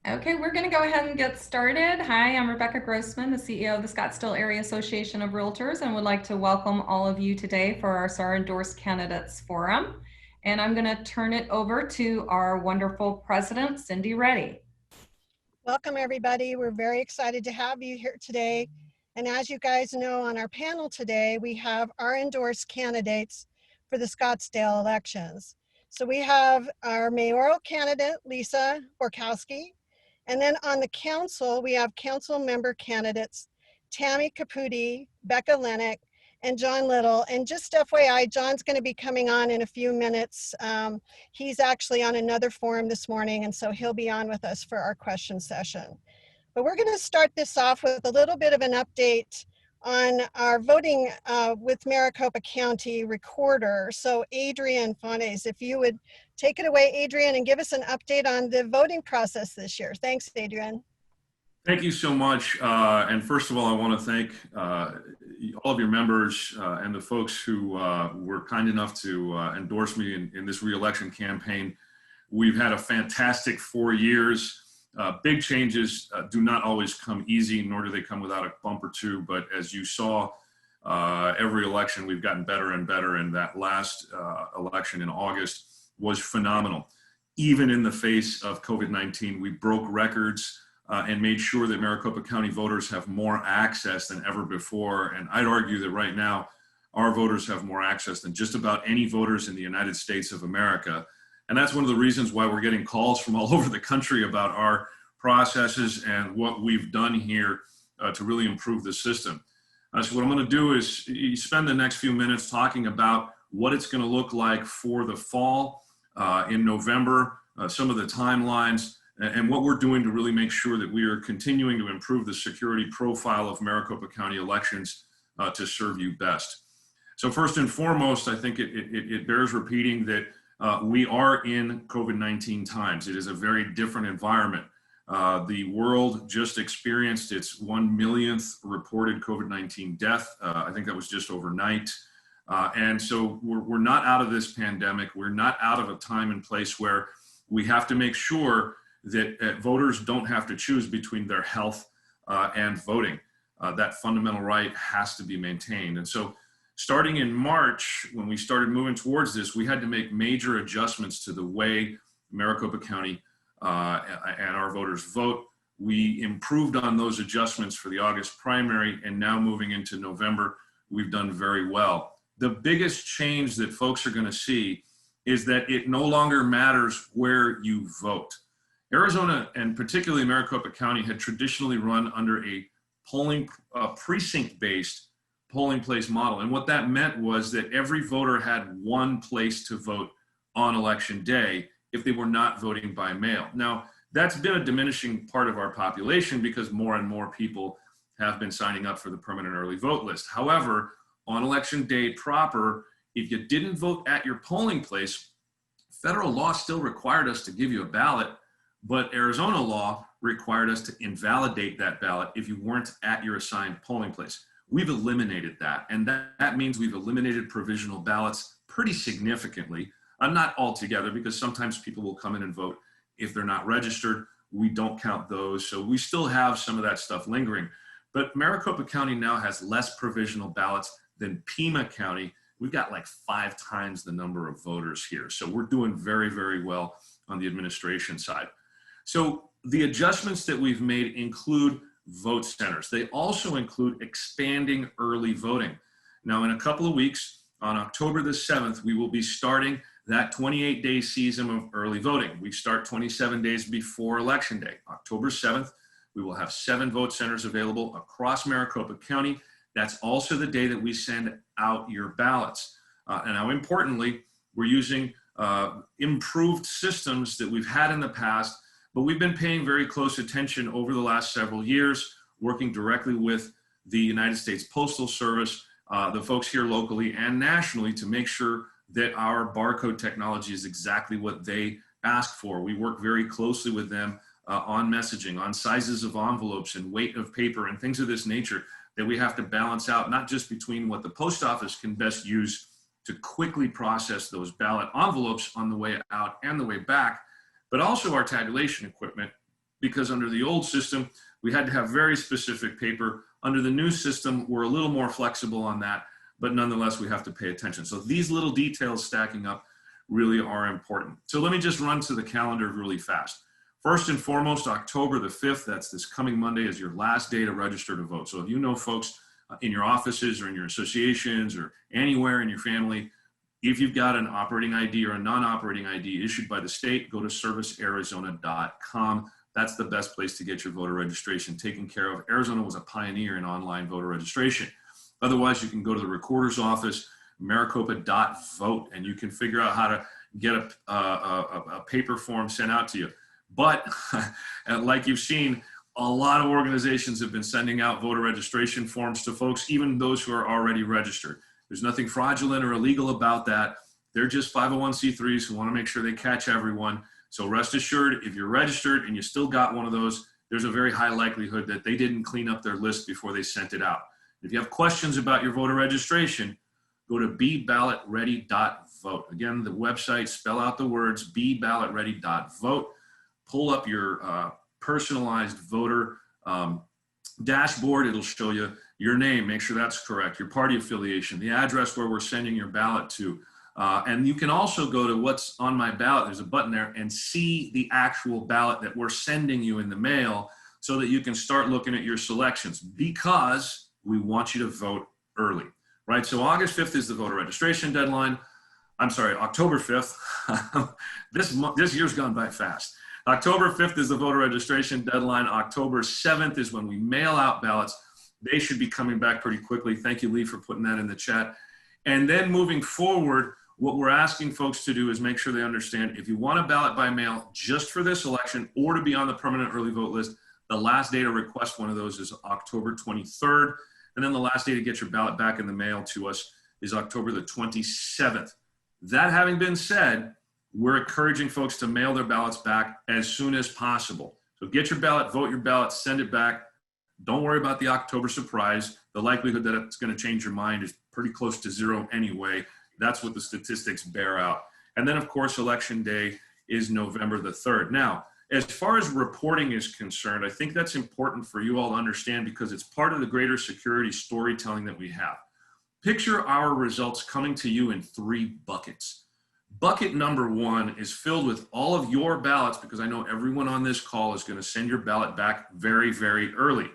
Okay, we're going to go ahead and get started. Hi, I'm Rebecca Grossman, the CEO of the Scottsdale Area Association of Realtors, and would like to welcome all of you today for our SAAR-Endorsed Candidates Forum. And I'm going to turn it over to our wonderful president, Cindy Reddy. Welcome, everybody. We're very excited to have you here today. And as you guys know, on our panel today, we have our endorsed candidates for the Scottsdale elections. So we have our mayoral candidate, Lisa Borkowski. And then on the council, we have council member candidates, Tammy Caputi, Becca Lenig, and John Little. And just FYI, John's going to be coming on in a few minutes. He's actually on another forum this morning, and so he'll be on with us for our question session. But we're going to start this off with a little bit of an update on our voting with Maricopa County recorder. So Adrian Frances, if you would take it away, Adrian, and give us an update on the voting process this year. Thanks, Adrian. Thank you so much. And first of all, I want to thank all of your members and the folks who were kind enough to endorse me in this re-election campaign. We've had a fantastic 4 years. Big changes do not always come easy, nor do they come without a bump or two. But as you saw, every election we've gotten better and better. And that last election in August was phenomenal. Even in the face of COVID-19, we broke records and made sure that Maricopa County voters have more access than ever before. And I'd argue that right now, our voters have more access than just about any voters in the United States of America. And that's one of the reasons why we're getting calls from all over the country about our processes and what we've done here to really improve the system. So what I'm going to do is spend the next few minutes talking about what it's going to look like for the fall in November, some of the timelines, and what we're doing to really make sure that we are continuing to improve the security profile of Maricopa County elections to serve you best. So first and foremost, I think it bears repeating that we are in COVID-19 times. It is a very different environment. The world just experienced its 1 millionth reported COVID-19 death. I think that was just overnight. And so we're not out of this pandemic. We're not out of a time and place where we have to make sure that voters don't have to choose between their health and voting. That fundamental right has to be maintained. And so starting in March, when we started moving towards this, we had to make major adjustments to the way Maricopa County and our voters vote. We improved on those adjustments for the August primary, and now moving into November, we've done very well. The biggest change that folks are going to see is that it no longer matters where you vote. Arizona, and particularly Maricopa County, had traditionally run under a precinct-based polling place model. And what that meant was that every voter had one place to vote on election day if they were not voting by mail. Now, that's been a diminishing part of our population because more and more people have been signing up for the permanent early vote list. However, on election day proper, if you didn't vote at your polling place, federal law still required us to give you a ballot, but Arizona law required us to invalidate that ballot if you weren't at your assigned polling place. We've eliminated that, and that means we've eliminated provisional ballots pretty significantly. Not altogether, because sometimes people will come in and vote if they're not registered. We don't count those, so we still have some of that stuff lingering. But Maricopa County now has less provisional ballots than Pima County. We've got like 5 times the number of voters here, so we're doing very, very well on the administration side. So the adjustments that we've made include vote centers. They also include expanding early voting. Now, in a couple of weeks, on October the 7th, we will be starting that 28-day season of early voting. We start 27 days before Election Day. October 7th, we will have 7 vote centers available across Maricopa County. That's also the day that we send out your ballots. And now, importantly, we're using improved systems that we've had in the past, but we've been paying very close attention over the last several years, working directly with the United States Postal Service, the folks here locally and nationally, to make sure that our barcode technology is exactly what they ask for. We work very closely with them on messaging, on sizes of envelopes and weight of paper and things of this nature that we have to balance out, not just between what the post office can best use to quickly process those ballot envelopes on the way out and the way back, but also our tabulation equipment because under the old system, we had to have very specific paper. Under the new system, we're a little more flexible on that, but nonetheless, we have to pay attention. So these little details stacking up really are important. So let me just run to the calendar really fast. First and foremost, October the 5th, that's this coming Monday, is your last day to register to vote. So if you know folks in your offices or in your associations or anywhere in your family, if you've got an operating ID or a non-operating ID issued by the state, go to servicearizona.com. That's the best place to get your voter registration taken care of. Arizona was a pioneer in online voter registration. Otherwise, you can go to the recorder's office, maricopa.vote, and you can figure out how to get a paper form sent out to you. But like you've seen, a lot of organizations have been sending out voter registration forms to folks, even those who are already registered. There's nothing fraudulent or illegal about that. They're just 501c3s who want to make sure they catch everyone. So rest assured, if you're registered and you still got one of those, there's a very high likelihood that they didn't clean up their list before they sent it out. If you have questions about your voter registration, go to beballotready.vote. Again, the website, spell out the words beballotready.vote. Pull up your personalized voter dashboard. It'll show you your name, make sure that's correct, your party affiliation, the address where we're sending your ballot to. And you can also go to what's on my ballot, there's a button there, and see the actual ballot that we're sending you in the mail so that you can start looking at your selections, because we want you to vote early, right? So August 5th is the voter registration deadline. I'm sorry, October 5th. This year's gone by fast. October 5th is the voter registration deadline. October 7th is when we mail out ballots. They should be coming back pretty quickly. Thank you, Lee, for putting that in the chat. And then moving forward, what we're asking folks to do is make sure they understand, if you want a ballot by mail just for this election or to be on the permanent early vote list, the last day to request one of those is October 23rd. And then the last day to get your ballot back in the mail to us is October the 27th. That having been said, we're encouraging folks to mail their ballots back as soon as possible. So get your ballot, vote your ballot, send it back. Don't worry about the October surprise. The likelihood that it's going to change your mind is pretty close to zero anyway. That's what the statistics bear out. And then, of course, Election Day is November the 3rd. Now, as far as reporting is concerned, I think that's important for you all to understand, because it's part of the greater security storytelling that we have. Picture our results coming to you in 3 buckets. Bucket number 1 is filled with all of your ballots, because I know everyone on this call is going to send your ballot back very, very early.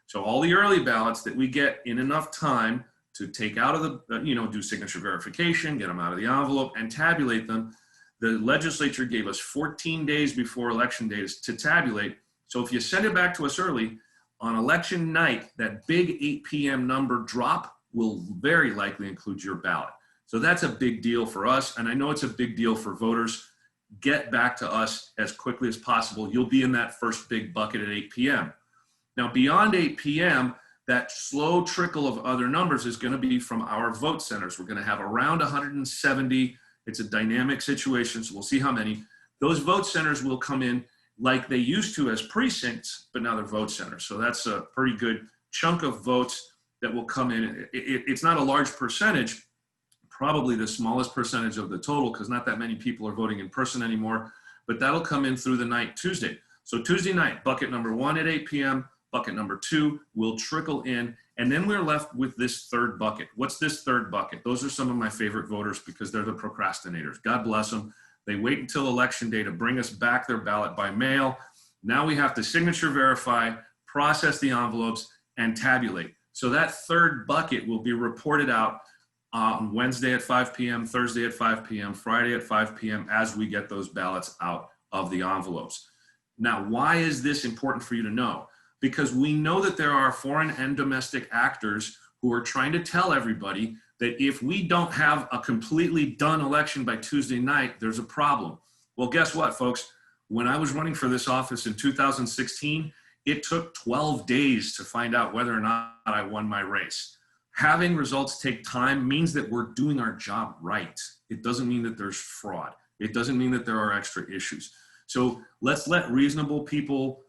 So all the early ballots that we get in enough time to take out of the, do signature verification, get them out of the envelope and tabulate them. The legislature gave us 14 days before election day to tabulate. So if you send it back to us early, on election night, that big 8 p.m. number drop will very likely include your ballot. So that's a big deal for us. And I know it's a big deal for voters. Get back to us as quickly as possible. You'll be in that first big bucket at 8 p.m. Now, beyond 8 p.m., that slow trickle of other numbers is going to be from our vote centers. We're going to have around 170. It's a dynamic situation, so we'll see how many. Those vote centers will come in like they used to as precincts, but now they're vote centers. So that's a pretty good chunk of votes that will come in. It's not a large percentage, probably the smallest percentage of the total, because not that many people are voting in person anymore, but that'll come in through the night Tuesday. So Tuesday night, bucket number 1 at 8 p.m., bucket number 2 will trickle in, and then we're left with this third bucket. What's this third bucket? Those are some of my favorite voters, because they're the procrastinators. God bless them. They wait until election day to bring us back their ballot by mail. Now we have to signature verify, process the envelopes, and tabulate. So that third bucket will be reported out on Wednesday at 5 p.m., Thursday at 5 p.m., Friday at 5 p.m. as we get those ballots out of the envelopes. Now, why is this important for you to know? Because we know that there are foreign and domestic actors who are trying to tell everybody that if we don't have a completely done election by Tuesday night, there's a problem. Well, guess what, folks? When I was running for this office in 2016, it took 12 days to find out whether or not I won my race. Having results take time means that we're doing our job right. It doesn't mean that there's fraud. It doesn't mean that there are extra issues. So let's let reasonable people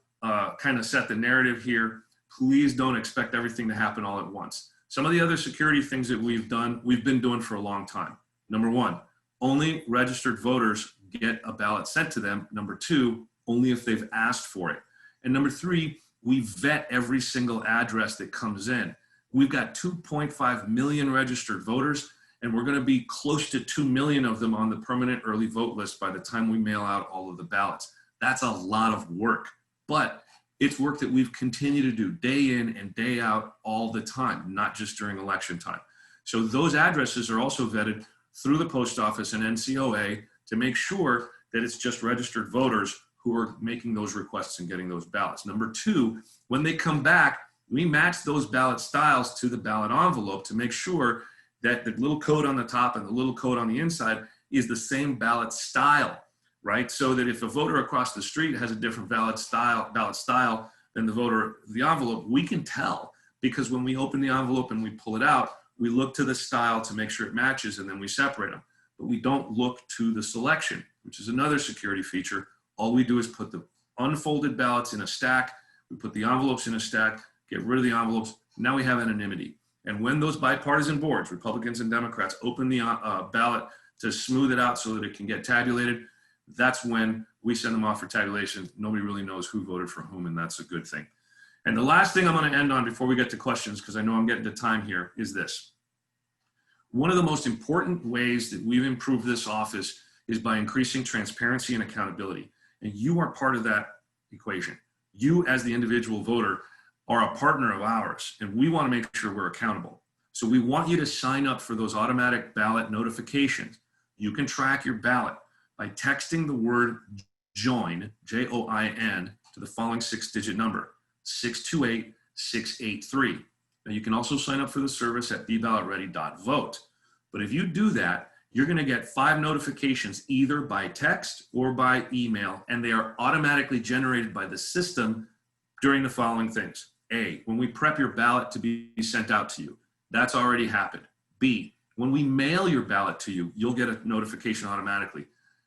kind of set the narrative here. Please don't expect everything to happen all at once. Some of the other security things that we've been doing for a long time. Number 1, only registered voters get a ballot sent to them. Number 2, only if they've asked for it. And number three, we vet every single address that comes in. We've got 2.5 million registered voters, and we're going to be close to 2 million of them on the permanent early vote list by the time we mail out all of the ballots. That's a lot of work, but it's work that we've continued to do day in and day out all the time, not just during election time. So those addresses are also vetted through the post office and NCOA to make sure that it's just registered voters who are making those requests and getting those ballots. Number two, when they come back, we match those ballot styles to the ballot envelope to make sure that the little code on the top and the little code on the inside is the same ballot style, right? So that if a voter across the street has a different ballot style than the voter, the envelope, we can tell, because when we open the envelope and we pull it out, we look to the style to make sure it matches, and then we separate them. But we don't look to the selection, which is another security feature. All we do is put the unfolded ballots in a stack, we put the envelopes in a stack, get rid of the envelopes. Now we have anonymity. And when those bipartisan boards, Republicans and Democrats, open the ballot to smooth it out so that it can get tabulated, that's when we send them off for tabulation. Nobody really knows who voted for whom, and that's a good thing. And the last thing I'm going to end on before we get to questions, because I know I'm getting to time here, is this. One of the most important ways that we've improved this office is by increasing transparency and accountability. And you are part of that equation. You, as the individual voter, are a partner of ours, and we want to make sure we're accountable. So we want you to sign up for those automatic ballot notifications. You can track your ballot by texting the word JOIN, J-O-I-N, to the following 6-digit number, 628-683. Now you can also sign up for the service at beballotready.vote. But if you do that, you're going to get 5 notifications either by text or by email, and they are automatically generated by the system during the following things. A, when we prep your ballot to be sent out to you, that's already happened. B, when we mail your ballot to you, you'll get a notification automatically.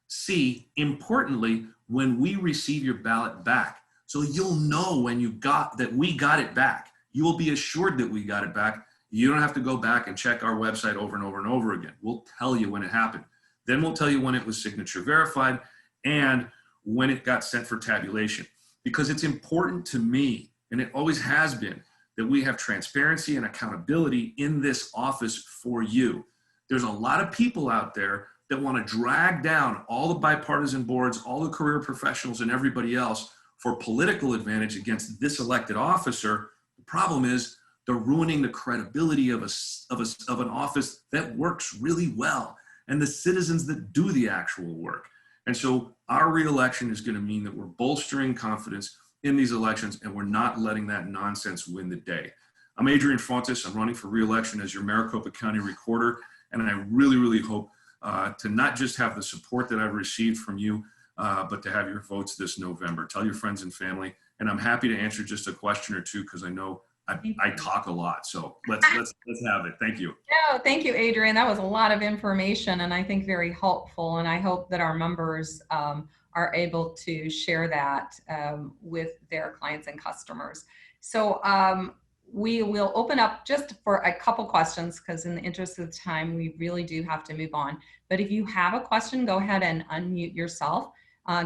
C, importantly, when we receive your ballot back. So you'll know when you got that we got it back. You will be assured that we got it back. You don't have to go back and check our website over and over and over again. We'll tell you when it happened. Then we'll tell you when it was signature verified and when it got sent for tabulation. Because it's important to me, and it always has been, that we have transparency and accountability in this office for you. There's a lot of people out there that want to drag down all the bipartisan boards, all the career professionals, and everybody else for political advantage against this elected officer. The problem is they're ruining the credibility of an office that works really well and the citizens that do the actual work. And so our reelection is going to mean that we're bolstering confidence in these elections, and we're not letting that nonsense win the day. I'm Adrian Frances. I'm running for reelection as your Maricopa County Recorder, and I really, really hope to not just have the support that I've received from you, but to have your votes this November. Tell your friends and family, and I'm happy to answer just a question or two because I know I talk a lot. So let's have it. Thank you. Yeah, thank you, Adrian. That was a lot of information, and I think very helpful. And I hope that our members are able to share that with their clients and customers. So we will open up just for a couple questions because in the interest of time, we really do have to move on. But if you have a question, go ahead and unmute yourself.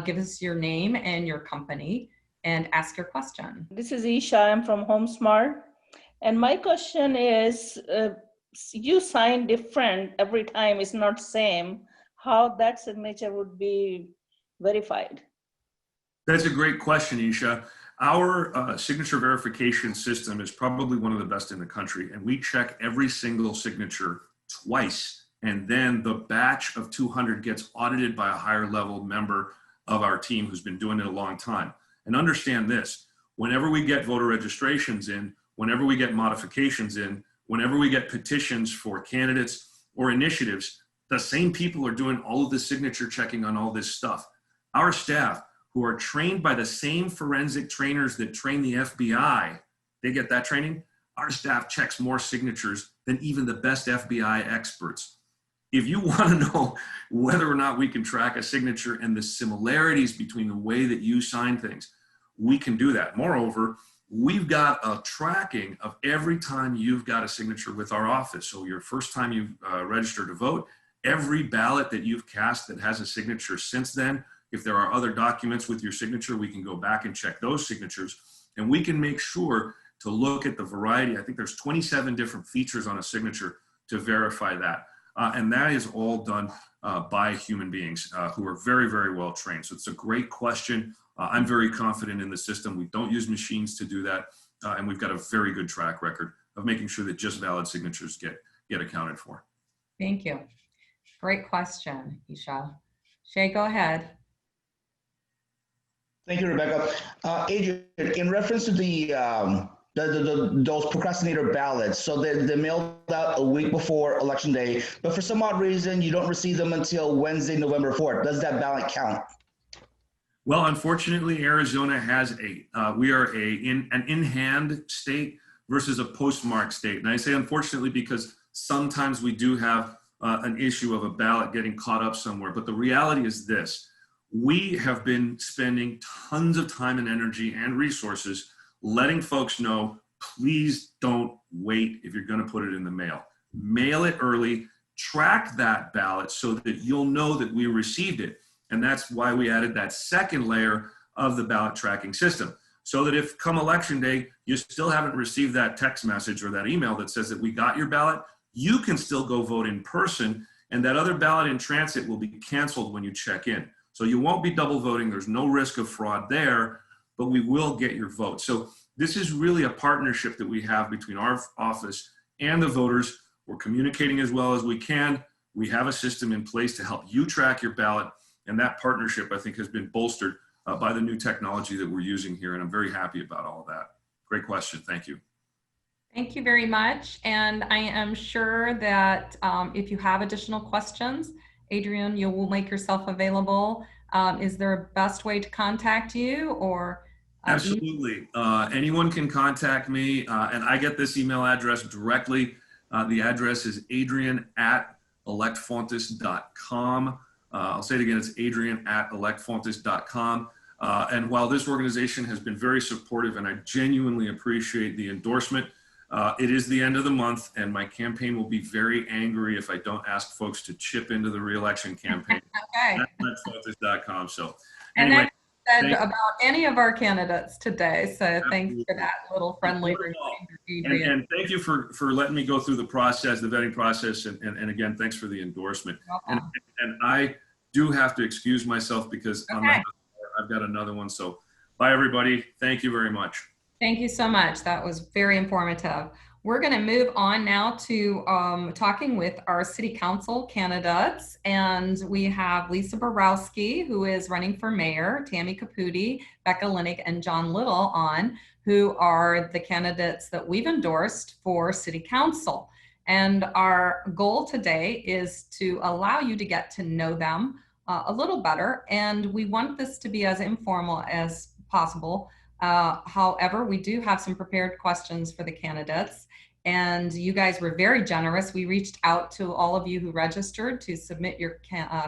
Give us your name and your company and ask your question. This is Isha. I'm from HomeSmart. And my question is, you sign different every time, it's not same, how that signature would be verified? That's a great question, Isha. Our signature verification system is probably one of the best in the country, and we check every single signature twice, and then the batch of 200 gets audited by a higher level member of our team who's been doing it a long time. And understand this, whenever we get voter registrations in, whenever we get modifications in, whenever we get petitions for candidates or initiatives, the same people are doing all of the signature checking on all this stuff. Our staff, who are trained by the same forensic trainers that train the FBI, they get that training. Our staff checks more signatures than even the best FBI experts. If you want to know whether or not we can track a signature and the similarities between the way that you sign things, we can do that. Moreover, we've got a tracking of every time you've got a signature with our office. So your first time you've registered to vote, every ballot that you've cast that has a signature since then, If there are other documents with your signature, we can go back and check those signatures, and we can make sure to look at the variety. I think there's 27 different features on a signature to verify that. And that is all done by human beings who are very, very well trained. So it's a great question. I'm very confident in the system. We don't use machines to do that. And we've got a very good track record of making sure that just valid signatures get accounted for. Thank you. Great question, Isha. Shay, go ahead. Thank you, Rebecca. Adrian, in reference to those procrastinator ballots, so they're mailed out a week before Election Day, but for some odd reason, you don't receive them until Wednesday, November 4th. Does that ballot count? Well, unfortunately, Arizona has we are an in-hand state versus a postmark state. And I say unfortunately because sometimes we do have an issue of a ballot getting caught up somewhere. But the reality is this: we have been spending tons of time and energy and resources letting folks know, please don't wait if you're going to put it in the mail. Mail it early, track that ballot so that you'll know that we received it. And that's why we added that second layer of the ballot tracking system. So that if come Election Day, you still haven't received that text message or that email that says that we got your ballot, you can still go vote in person, and that other ballot in transit will be canceled when you check in. So you won't be double voting. There's no risk of fraud there, but we will get your vote. So this is really a partnership that we have between our office and the voters. We're communicating as well as we can. We have a system in place to help you track your ballot. And that partnership, I think, has been bolstered by the new technology that we're using here. And I'm very happy about all of that. Great question. Thank you. Thank you very much. And I am sure that if you have additional questions, Adrian, you will make yourself available. Is there a best way to contact you, or? Absolutely. Anyone can contact me, and I get this email address directly. The address is adrian@electfontes.com. I'll say it again, it's adrian@electfontes.com. And while this organization has been very supportive, and I genuinely appreciate the endorsement, it is the end of the month, and my campaign will be very angry if I don't ask folks to chip into the re-election campaign. Okay. At electfontes.com. So And anyway, that said about any of our candidates today. So thanks for that little friendly reminder, Adrian. And thank you for letting me go through the process, the vetting process, and again, thanks for the endorsement. And I do have to excuse myself because I've got another one. So bye, everybody. Thank you very much. Thank you so much. That was very informative. We're going to move on now to talking with our city council candidates. And we have Lisa Borowski, who is running for mayor, Tammy Caputi, Becca Lenig, and John Little on, who are the candidates that we've endorsed for city council. And our goal today is to allow you to get to know them a little better. And we want this to be as informal as possible. However, we do have some prepared questions for the candidates, and you guys were very generous. We reached out to all of you who registered to submit your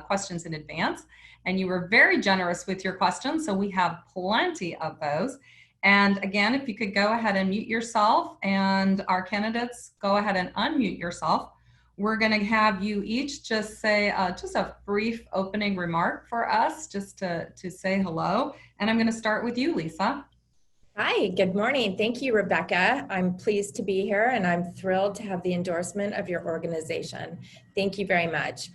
questions in advance, and you were very generous with your questions, so we have plenty of those. And again, if you could go ahead and mute yourself, and our candidates go ahead and unmute yourself. We're going to have you each just say just a brief opening remark for us, just to say hello. And I'm going to start with you, Lisa. Hi, good morning. Thank you, Rebecca. I'm pleased to be here, and I'm thrilled to have the endorsement of your organization. Thank you very much.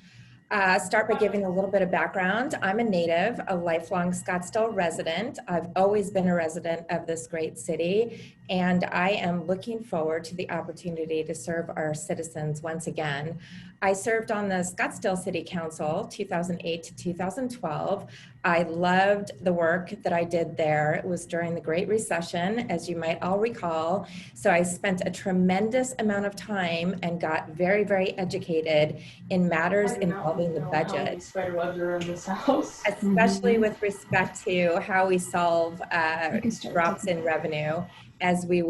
Start by giving a little bit of background. I'm a native, a lifelong Scottsdale resident. I've always been a resident of this great city, and I am looking forward to the opportunity to serve our citizens once again. I served on the Scottsdale City Council 2008 to 2012. I loved the work that I did there. It was during the Great Recession, as you might all recall. So I spent a tremendous amount of time and got very, very educated in matters involving the budget, especially with respect to how we solve drops in revenue. as we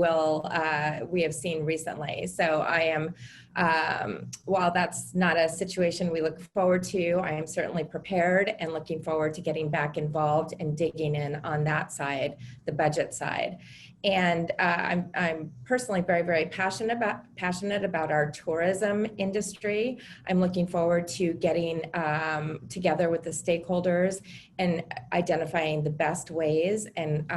have seen recently. So I am, while that's not a situation we look forward to, I am certainly prepared and looking forward to getting back involved and digging in on that side, the budget side. And I'm personally very, very passionate about our tourism industry. I'm looking forward to getting together with the stakeholders and identifying the best ways and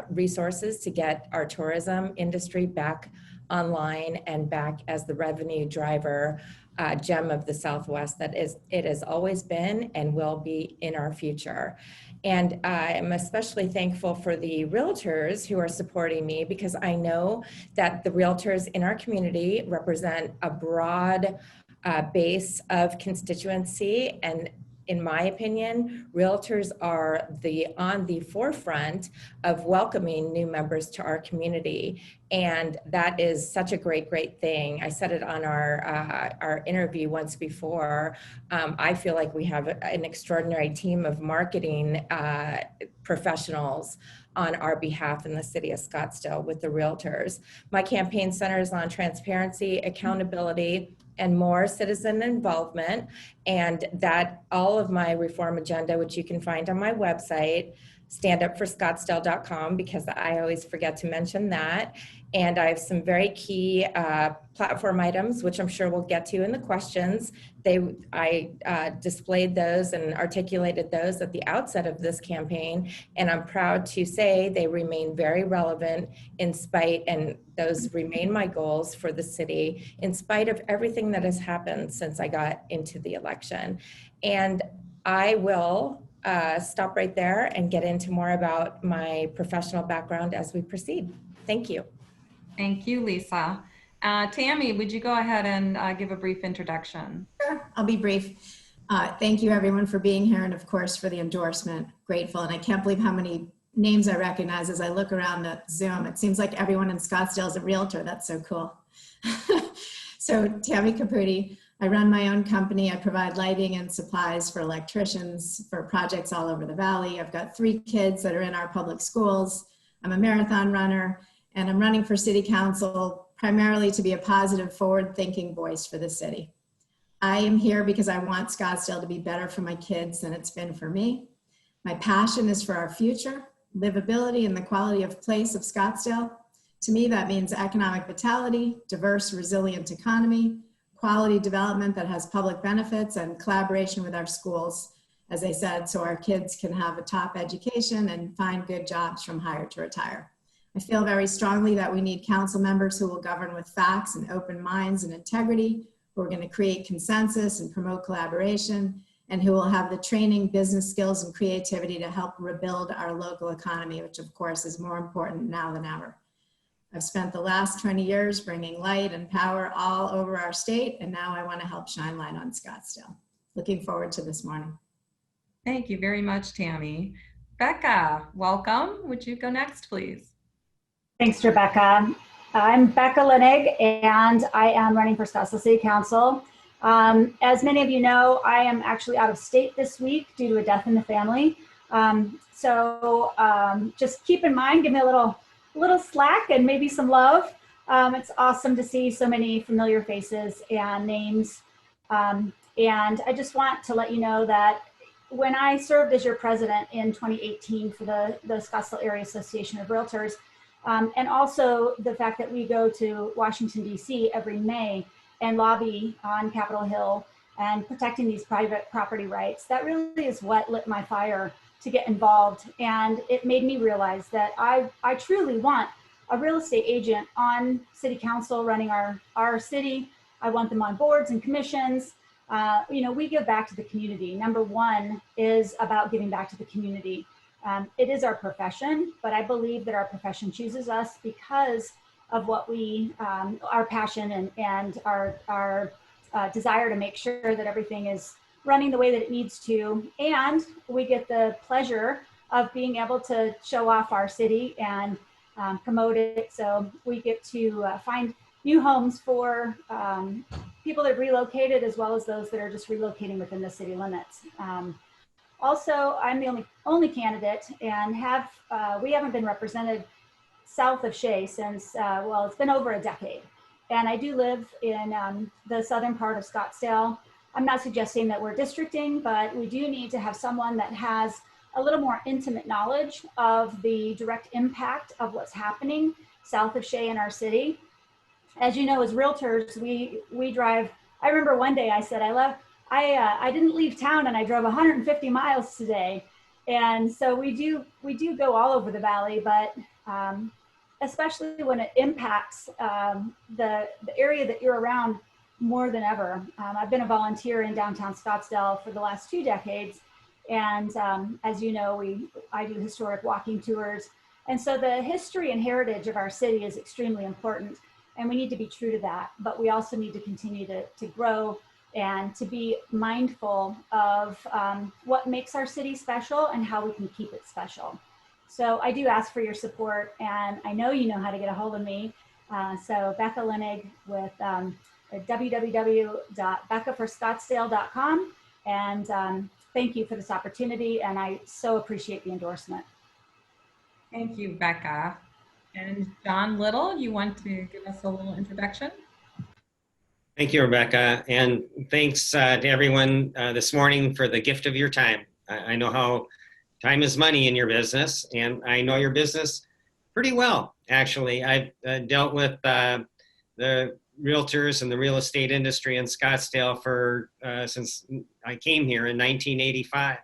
resources to get our tourism industry back online and back as the revenue driver gem of the Southwest that it has always been and will be in our future. And I am especially thankful for the realtors who are supporting me, because I know that the realtors in our community represent a broad base of constituency. And in my opinion, realtors are on the forefront of welcoming new members to our community. And that is such a great, great thing. I said it on our interview once before. I feel like we have an extraordinary team of marketing professionals on our behalf in the city of Scottsdale with the realtors. My campaign centers on transparency, accountability, and more citizen involvement, and that all of my reform agenda, which you can find on my website, standupforscottsdale.com, because I always forget to mention that. And I have some very key platform items, which I'm sure we'll get to in the questions. I displayed those and articulated those at the outset of this campaign, and I'm proud to say they remain very relevant and those remain my goals for the city in spite of everything that has happened since I got into the election. And I will stop right there and get into more about my professional background as we proceed. Thank you. Thank you, Lisa. Tammy, would you go ahead and give a brief introduction? Sure, I'll be brief. Thank you everyone for being here, and of course for the endorsement. Grateful, and I can't believe how many names I recognize as I look around the Zoom. It seems like everyone in Scottsdale is a realtor. That's so cool. So Tammy Caputi, I run my own company. I provide lighting and supplies for electricians for projects all over the valley. I've got 3 kids that are in our public schools. I'm a marathon runner, and I'm running for city council primarily to be a positive, forward-thinking voice for the city. I am here because I want Scottsdale to be better for my kids than it's been for me. My passion is for our future, livability, and the quality of place of Scottsdale. To me, that means economic vitality, diverse, resilient economy, quality development that has public benefits, and collaboration with our schools, as I said, so our kids can have a top education and find good jobs from hire to retire. I feel very strongly that we need council members who will govern with facts and open minds and integrity, who are going to create consensus and promote collaboration, and who will have the training, business skills, and creativity to help rebuild our local economy, which of course is more important now than ever. I've spent the last 20 years bringing light and power all over our state, and now I want to help shine light on Scottsdale. Looking forward to this morning. Thank you very much, Tammy. Becca, welcome. Would you go next, please? Thanks, Rebecca. I'm Becca Lenig, and I am running for Scottsdale City Council. As many of you know, I am actually out of state this week due to a death in the family. Just keep in mind, give me a little slack and maybe some love. It's awesome to see so many familiar faces and names. And I just want to let you know that when I served as your president in 2018 for the Scottsdale Area Association of Realtors, and also the fact that we go to Washington, D.C. every May and lobby on Capitol Hill and protecting these private property rights, that really is what lit my fire to get involved. And it made me realize that I truly want a real estate agent on city council running our city. I want them on boards and commissions. We give back to the community. Number one is about giving back to the community. It is our profession, but I believe that our profession chooses us because of what our passion and our desire to make sure that everything is running the way that it needs to. And we get the pleasure of being able to show off our city and promote it. So we get to find new homes for people that have relocated, as well as those that are just relocating within the city limits. Also, I'm the only candidate, and we haven't been represented south of Shea since, well, it's been over a decade. And I do live in the southern part of Scottsdale. I'm not suggesting that we're districting, but we do need to have someone that has a little more intimate knowledge of the direct impact of what's happening south of Shea in our city. As you know, as realtors, we drive. I remember one day I said, I didn't leave town and I drove 150 miles today. And so we do go all over the valley, but especially when it impacts the area that you're around more than ever. I've been a volunteer in downtown Scottsdale for the last 2 decades. And as you know, I do historic walking tours. And so the history and heritage of our city is extremely important. And we need to be true to that. But we also need to continue to grow and to be mindful of what makes our city special and how we can keep it special. So I do ask for your support, and I know you know how to get a hold of me. So Becca Lenig with www.beccaforscottsdale.com. And thank you for this opportunity, and I so appreciate the endorsement. Thank you, Becca. And John Little, you want to give us a little introduction? Thank you, Rebecca. And thanks to everyone this morning for the gift of your time. I know how time is money in your business, and I know your business pretty well, actually. I've dealt with the realtors and the real estate industry in Scottsdale since I came here in 1985.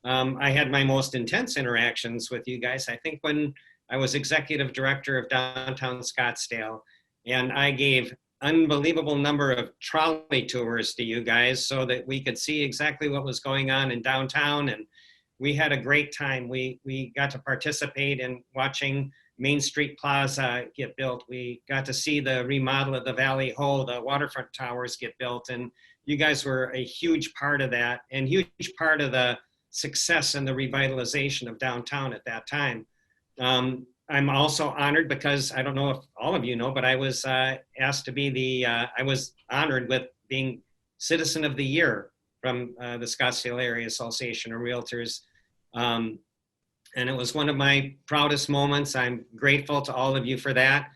I had my most intense interactions with you guys, I think, when I was executive director of downtown Scottsdale, and I gave unbelievable number of trolley tours to you guys so that we could see exactly what was going on in downtown, and we had a great time. We got to participate in watching Main Street Plaza get built. We got to see the remodel of the Valley Ho, the waterfront towers get built, and you guys were a huge part of that and huge part of the success and the revitalization of downtown at that time. I'm also honored because I don't know if all of you know, but I was asked to be I was honored with being Citizen of the Year from the Scottsdale Area Association of Realtors. And it was one of my proudest moments. I'm grateful to all of you for that.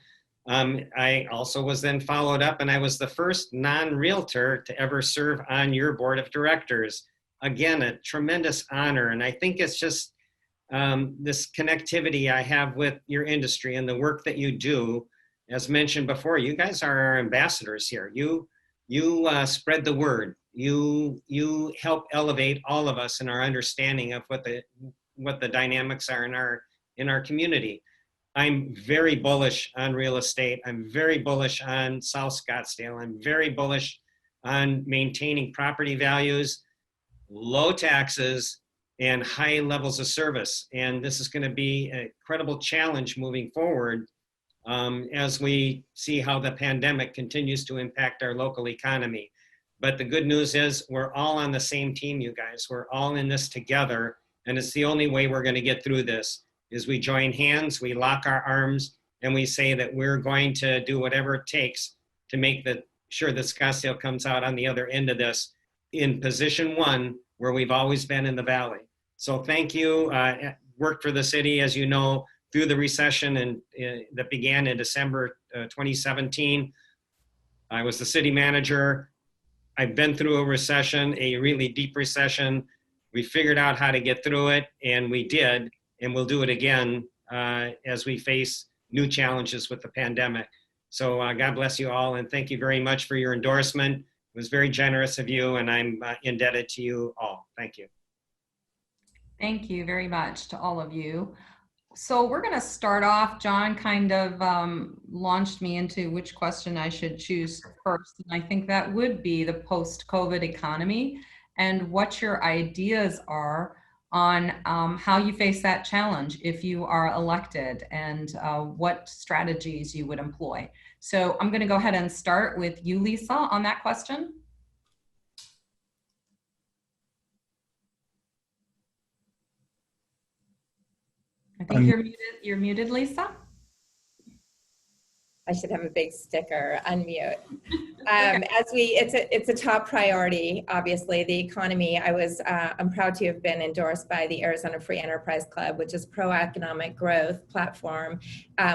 I also was then followed up, and I was the first non-realtor to ever serve on your board of directors. Again, a tremendous honor. And I think it's just this connectivity I have with your industry and the work that you do. As mentioned before, you guys are our ambassadors here. You spread the word. You help elevate all of us in our understanding of what the dynamics are in our community. I'm very bullish on real estate. I'm very bullish on South Scottsdale. I'm very bullish on maintaining property values, low taxes, and high levels of service. And this is going to be an incredible challenge moving forward as we see how the pandemic continues to impact our local economy. But the good news is we're all on the same team, you guys. We're all in this together. And it's the only way we're going to get through this is we join hands, we lock our arms, and we say that we're going to do whatever it takes to make sure that Scottsdale comes out on the other end of this in position one, where we've always been in the Valley. So thank you. Worked for the city, as you know, through the recession that began in December 2017. I was the city manager. I've been through a recession, a really deep recession. We figured out how to get through it, and we did, and we'll do it again as we face new challenges with the pandemic. So God bless you all, and thank you very much for your endorsement. It was very generous of you, and I'm indebted to you all. Thank you. Thank you very much to all of you. So we're going to start off. John kind of launched me into which question I should choose first. And I think that would be the post-COVID economy and what your ideas are on how you face that challenge if you are elected, and what strategies you would employ. So I'm going to go ahead and start with you, Lisa, on that question. I think you're muted, Lisa. I should have a big sticker, unmute. It's a top priority, obviously, the economy. I'm proud to have been endorsed by the Arizona Free Enterprise Club, which is pro-economic growth platform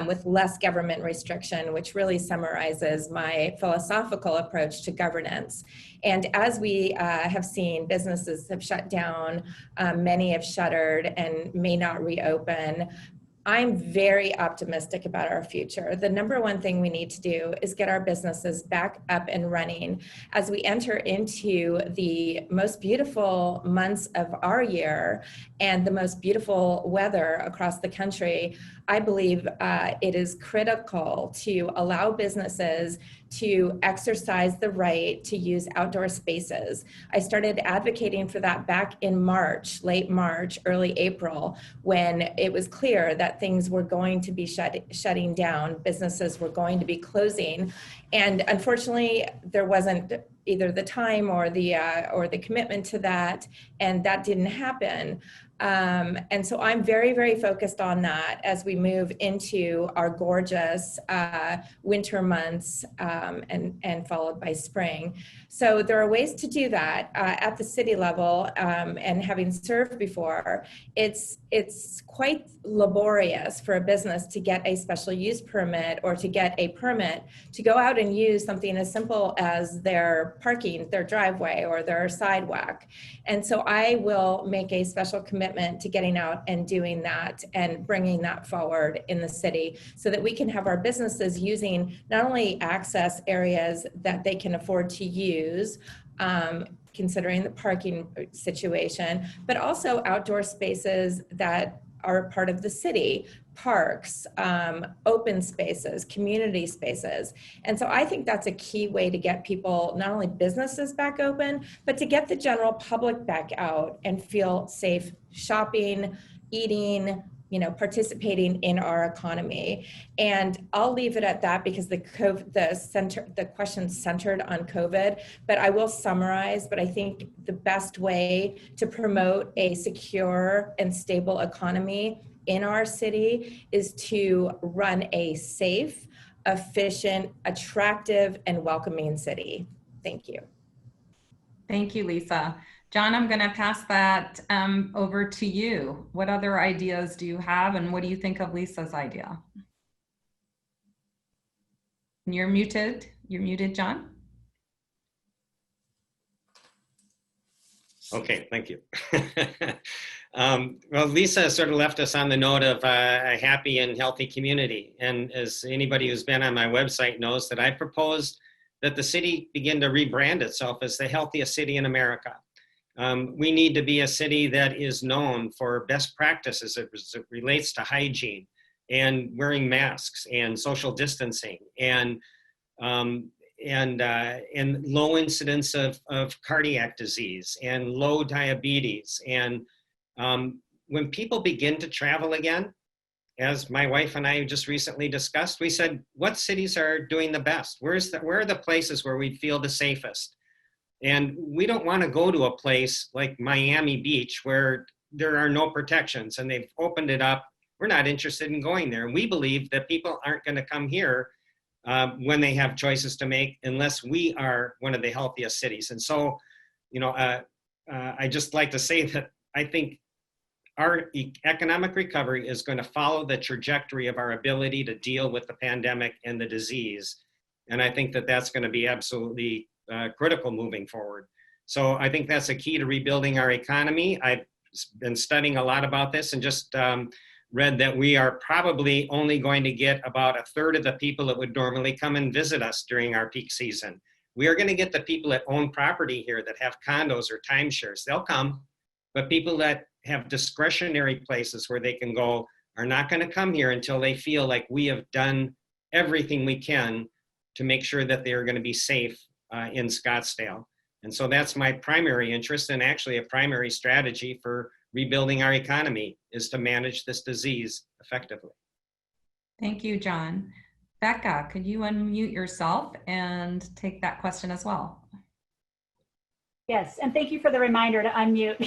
with less government restriction, which really summarizes my philosophical approach to governance. And as we have seen, businesses have shut down, many have shuttered and may not reopen. I'm very optimistic about our future. The number one thing we need to do is get our businesses back up and running. As we enter into the most beautiful months of our year and the most beautiful weather across the country, I believe it is critical to allow businesses to exercise the right to use outdoor spaces. I started advocating for that back in March, late March, early April, when it was clear that things were going to be shutting down, businesses were going to be closing. And unfortunately, there wasn't either the time or the commitment to that, and that didn't happen. And so I'm very, very focused on that as we move into our gorgeous winter months and followed by spring. So there are ways to do that at the city level, and having served before, it's quite laborious for a business to get a special use permit or to get a permit to go out and use something as simple as their parking, their driveway, or their sidewalk. And so I will make a special commitment to getting out and doing that and bringing that forward in the city so that we can have our businesses using not only access areas that they can afford to use, considering the parking situation, but also outdoor spaces that are part of the city, parks, open spaces, community spaces. And so I think that's a key way to get people, not only businesses back open, but to get the general public back out and feel safe shopping, eating, participating in our economy. And I'll leave it at that because the question centered on COVID, but I will summarize, but I think the best way to promote a secure and stable economy in our city is to run a safe, efficient, attractive, and welcoming city. Thank you. Thank you, Lisa. John, I'm going to pass that over to you. What other ideas do you have, and what do you think of Lisa's idea? You're muted. You're muted, John. Okay, thank you. Well, Lisa sort of left us on the note of a happy and healthy community. And as anybody who's been on my website knows, that I proposed that the city begin to rebrand itself as the healthiest city in America. We need to be a city that is known for best practices as it relates to hygiene and wearing masks and social distancing and low incidence of cardiac disease and low diabetes. And when people begin to travel again, as my wife and I just recently discussed, we said, what cities are doing the best? Where are the places where we feel the safest? And we don't want to go to a place like Miami Beach where there are no protections and they've opened it up. We're not interested in going there. And we believe that people aren't going to come here when they have choices to make unless we are one of the healthiest cities. And so, I just like to say that I think our economic recovery is going to follow the trajectory of our ability to deal with the pandemic and the disease. And I think that that's going to be absolutely critical moving forward. So I think that's a key to rebuilding our economy. I've been studying a lot about this and just read that we are probably only going to get about a third of the people that would normally come and visit us during our peak season. We are going to get the people that own property here that have condos or timeshares. They'll come, but people that have discretionary places where they can go are not going to come here until they feel like we have done everything we can to make sure that they are going to be safe in Scottsdale. And so that's my primary interest, and actually a primary strategy for rebuilding our economy is to manage this disease effectively. Thank you, John. Becca, could you unmute yourself and take that question as well? Yes, and thank you for the reminder to unmute.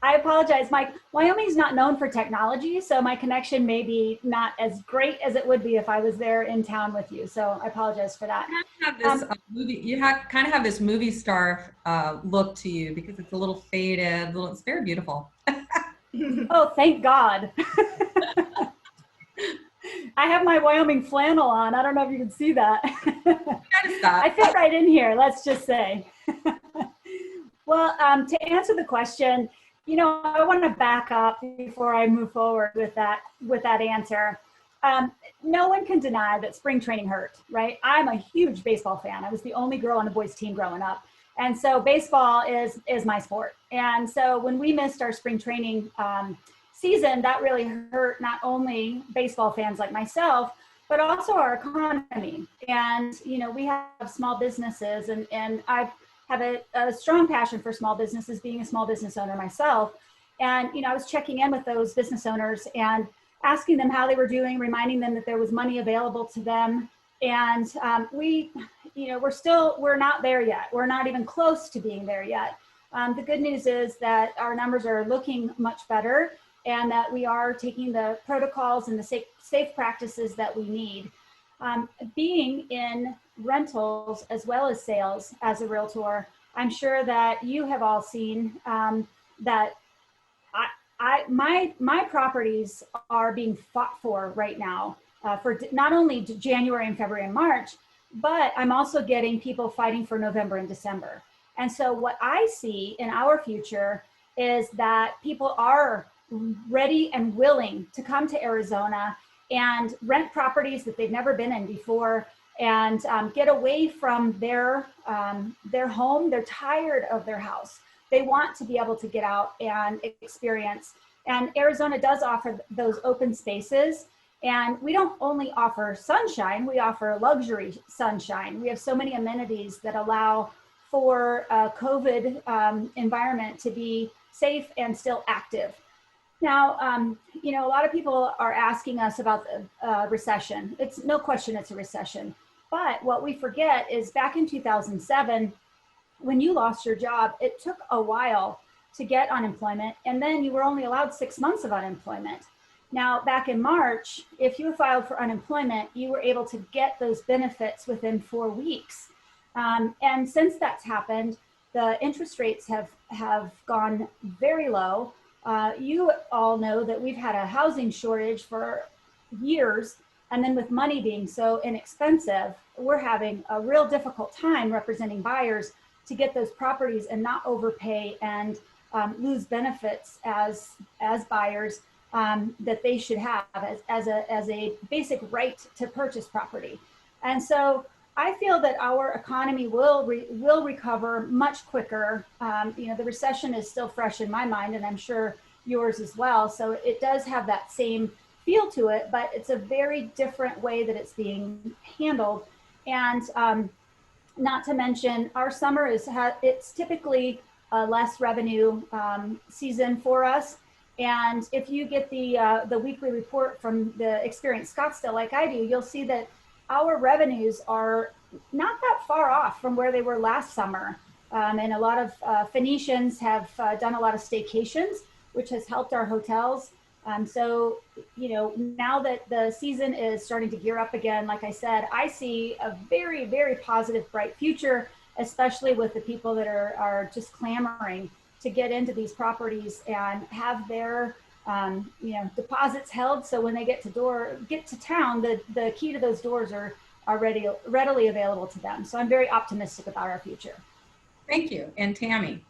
I apologize, Mike. Wyoming's not known for technology, so my connection may be not as great as it would be if I was there in town with you. So I apologize for that. You have this kind of have this movie star look to you because it's a little faded, it's very beautiful. Oh, thank God. I have my Wyoming flannel on. I don't know if you can see that. I fit right in here, let's just say. Well, to answer the question, you know, I want to back up before I move forward with that answer. No one can deny that spring training hurt, right? I'm a huge baseball fan. I was the only girl on the boys team growing up. And so baseball is my sport. And so when we missed our spring training season, that really hurt not only baseball fans like myself, but also our economy. And, you know, we have small businesses and I have a strong passion for small businesses, being a small business owner myself. And, you know, I was checking in with those business owners and asking them how they were doing, reminding them that there was money available to them. And we're not there yet. We're not even close to being there yet. The good news is that our numbers are looking much better and that we are taking the protocols and the safe practices that we need. Being in rentals as well as sales as a realtor, I'm sure that you have all seen that my properties are being fought for right now for not only January and February and March, but I'm also getting people fighting for November and December. And so what I see in our future is that people are ready and willing to come to Arizona and rent properties that they've never been in before and get away from their home. They're tired of their house. They want to be able to get out and experience. And Arizona does offer those open spaces. And we don't only offer sunshine, we offer luxury sunshine. We have so many amenities that allow for a COVID environment to be safe and still active. Now, you know, a lot of people are asking us about the recession. It's no question it's a recession. But what we forget is back in 2007, when you lost your job, it took a while to get unemployment. And then you were only allowed 6 months of unemployment. Now, back in March, if you filed for unemployment, you were able to get those benefits within 4 weeks. And since that's happened, the interest rates have gone very low. You all know that we've had a housing shortage for years. And then with money being so inexpensive, we're having a real difficult time representing buyers to get those properties and not overpay and lose benefits as buyers that they should have as a basic right to purchase property. And so I feel that our economy will recover much quicker. You know, the recession is still fresh in my mind, and I'm sure yours as well. So it does have that same feel to it, but it's a very different way that it's being handled. And not to mention, our summer it's typically a less revenue season for us. And if you get the weekly report from the Experience Scottsdale like I do, you'll see that our revenues are not that far off from where they were last summer. And a lot of Phoenicians have done a lot of staycations, which has helped our hotels. So, you know, now that the season is starting to gear up again, like I said, I see a very, very positive, bright future, especially with the people that are just clamoring to get into these properties and have their you know, deposits held. So when they get to town, the key to those doors are readily available to them. So I'm very optimistic about our future. Thank you. And Tammy.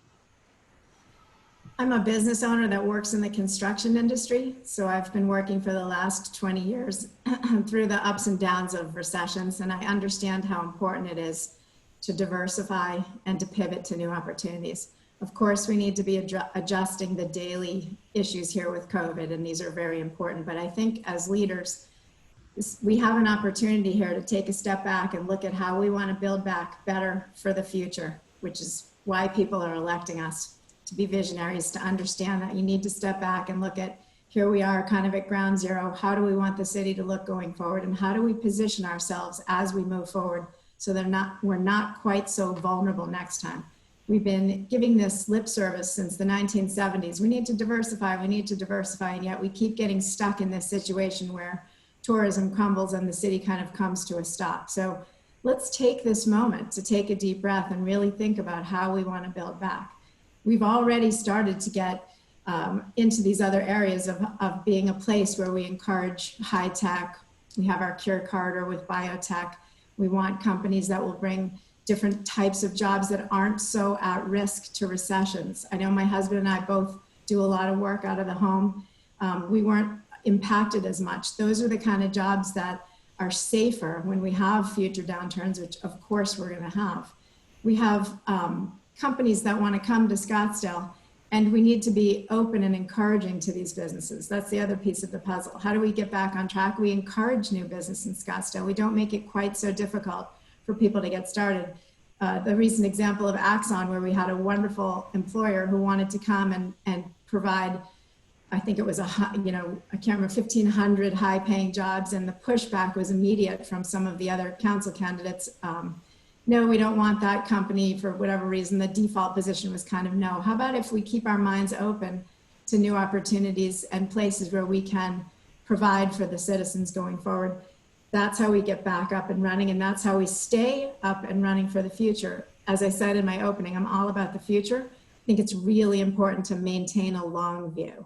I'm a business owner that works in the construction industry. So I've been working for the last 20 years through the ups and downs of recessions. And I understand how important it is to diversify and to pivot to new opportunities. Of course, we need to be adjusting the daily issues here with COVID, and these are very important. But I think as leaders, we have an opportunity here to take a step back and look at how we want to build back better for the future, which is why people are electing us, to be visionaries, to understand that you need to step back and look at, here we are kind of at ground zero. How do we want the city to look going forward? And how do we position ourselves as we move forward so we're not quite so vulnerable next time? We've been giving this lip service since the 1970s. We need to diversify, we need to diversify, and yet we keep getting stuck in this situation where tourism crumbles and the city kind of comes to a stop. So let's take this moment to take a deep breath and really think about how we want to build back. We've already started to get into these other areas of being a place where we encourage high tech. We have our Cure Corridor with biotech. We want companies that will bring different types of jobs that aren't so at risk to recessions. I know my husband and I both do a lot of work out of the home. We weren't impacted as much. Those are the kind of jobs that are safer when we have future downturns, which of course we're going to have. We have companies that want to come to Scottsdale, and we need to be open and encouraging to these businesses. That's the other piece of the puzzle. How do we get back on track? We encourage new business in Scottsdale. We don't make it quite so difficult for people to get started. The recent example of Axon, where we had a wonderful employer who wanted to come and provide, I think it was I can't remember, 1,500 high-paying jobs, and the pushback was immediate from some of the other council candidates. No, we don't want that company for whatever reason. The default position was kind of no. How about if we keep our minds open to new opportunities and places where we can provide for the citizens going forward? That's how we get back up and running, and that's how we stay up and running for the future. As I said in my opening, I'm all about the future. I think it's really important to maintain a long view.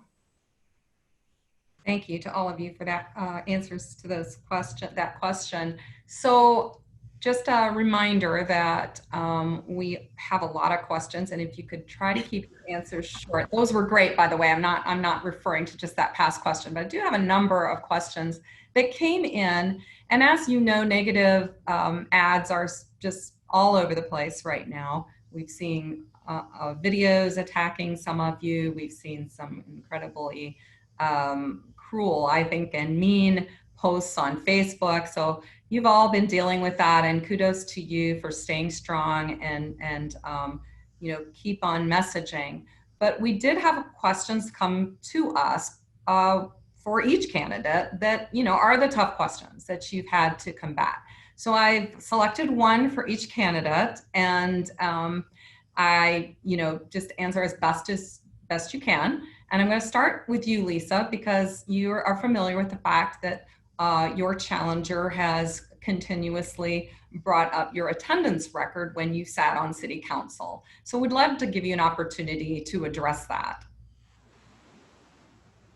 Thank you to all of you for that answers to those question. So just a reminder that we have a lot of questions, and if you could try to keep your answers short. Those were great, by the way. I'm not referring to just that past question, but I do have a number of questions that came in. And as you know, negative ads are just all over the place right now. We've seen videos attacking some of you. We've seen some incredibly cruel, I think, and mean posts on Facebook. So you've all been dealing with that, and kudos to you for staying strong and keep on messaging. But we did have questions come to us for each candidate that are the tough questions that you've had to combat. So I've selected one for each candidate, and I just answer as best you can. And I'm going to start with you, Lisa, because you are familiar with the fact that your challenger has continuously brought up your attendance record when you sat on city council. So we'd love to give you an opportunity to address that.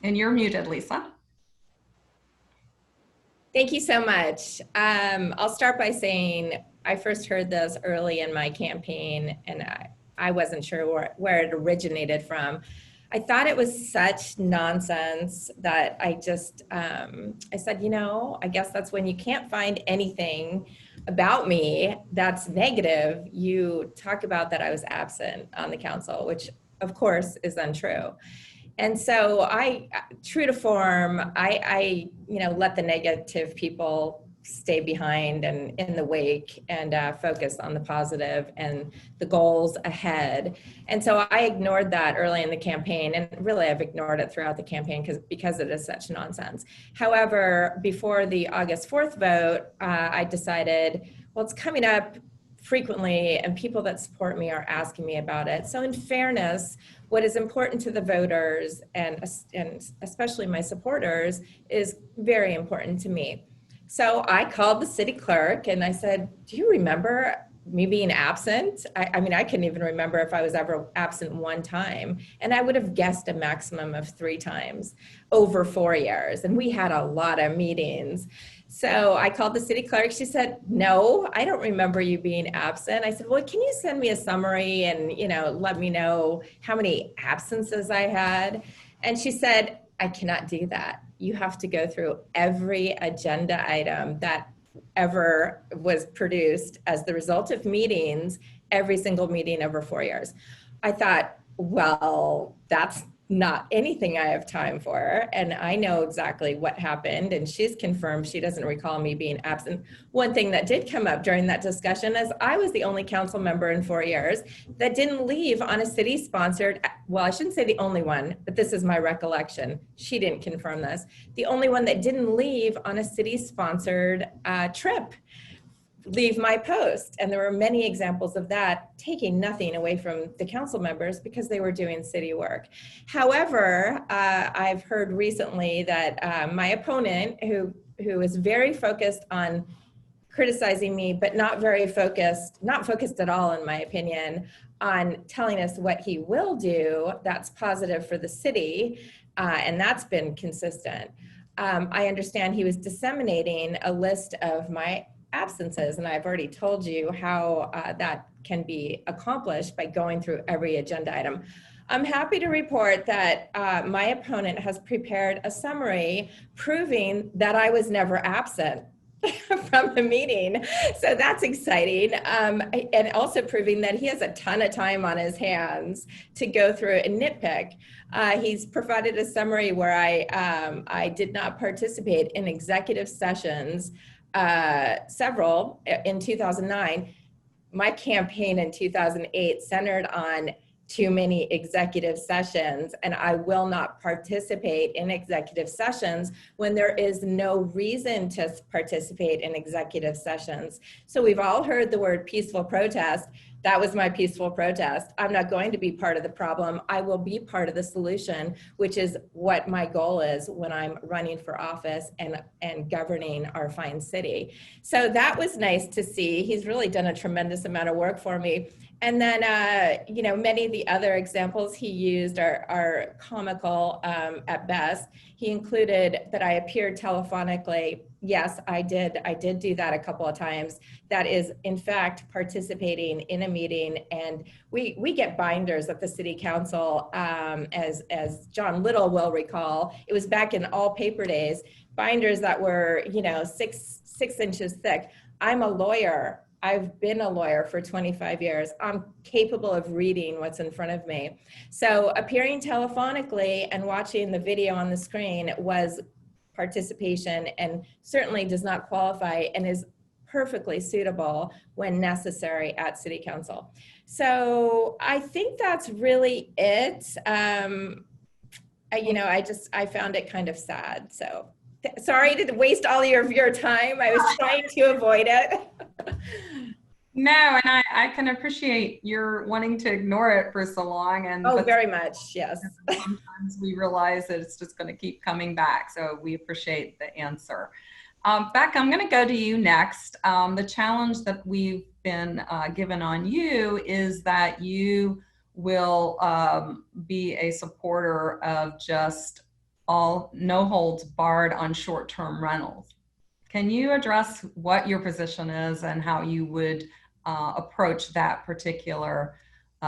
And you're muted, Lisa. Thank you so much. I'll start by saying I first heard this early in my campaign, and I wasn't sure where it originated from. I thought it was such nonsense that I just, I said, I guess that's when you can't find anything about me that's negative. You talk about that I was absent on the council, which of course is untrue. And so true to form, I let the negative people stay behind and in the wake and focus on the positive and the goals ahead. And so I ignored that early in the campaign, and really I've ignored it throughout the campaign because it is such nonsense. However, before the August 4th vote, I decided, well, it's coming up frequently and people that support me are asking me about it. So in fairness, what is important to the voters and especially my supporters is very important to me. So I called the city clerk and I said, do you remember me being absent? I mean, I couldn't even remember if I was ever absent one time. And I would have guessed a maximum of 3 times over 4 years. And we had a lot of meetings. So I called the city clerk. She said, no, I don't remember you being absent. I said, well, can you send me a summary and, let me know how many absences I had? And she said, I cannot do that. You have to go through every agenda item that ever was produced as the result of meetings, every single meeting over 4 years. I thought, well, that's not anything I have time for. And I know exactly what happened. And she's confirmed she doesn't recall me being absent. One thing that did come up during that discussion is I was the only council member in 4 years that didn't leave on a city-sponsored, well, I shouldn't say the only one, but this is my recollection. She didn't confirm this. The only one that didn't leave on a city-sponsored trip leave my post. And there were many examples of that, taking nothing away from the council members because they were doing city work. However, I've heard recently that my opponent, who is very focused on criticizing me, but not focused at all, in my opinion, on telling us what he will do that's positive for the city, and that's been consistent. I understand he was disseminating a list of my absences, and I've already told you how that can be accomplished by going through every agenda item. I'm happy to report that my opponent has prepared a summary proving that I was never absent from the meeting. So that's exciting. And also proving that he has a ton of time on his hands to go through and nitpick. He's provided a summary where I did not participate in executive sessions, several in 2009. My campaign in 2008 centered on too many executive sessions, and I will not participate in executive sessions when there is no reason to participate in executive sessions. So we've all heard the word peaceful protest. That was my peaceful protest. I'm not going to be part of the problem. I will be part of the solution, which is what my goal is when I'm running for office and governing our fine city. So that was nice to see. He's really done a tremendous amount of work for me. And then, you know, many of the other examples he used are comical at best. He included that I appeared telephonically. Yes, I did do that a couple of times. That is, in fact, participating in a meeting. And we get binders at the city council, as John Little will recall. It was back in all paper days, binders that were, you know, six inches thick. I'm a lawyer. I've been a lawyer for 25 years. I'm capable of reading what's in front of me. So appearing telephonically and watching the video on the screen was participation, and certainly does not qualify and is perfectly suitable when necessary at City Council. So I think that's really it. You know, I found it kind of sad. So sorry to waste all of your time. I was trying to avoid it. No, and I can appreciate your wanting to ignore it for so long. And oh, very much, yes. Sometimes we realize that it's just going to keep coming back. So we appreciate the answer. Becca, I'm going to go to you next. The challenge that we've been given on you is that you will be a supporter of just all no holds barred on short-term rentals. Can you address what your position is and how you would approach that particular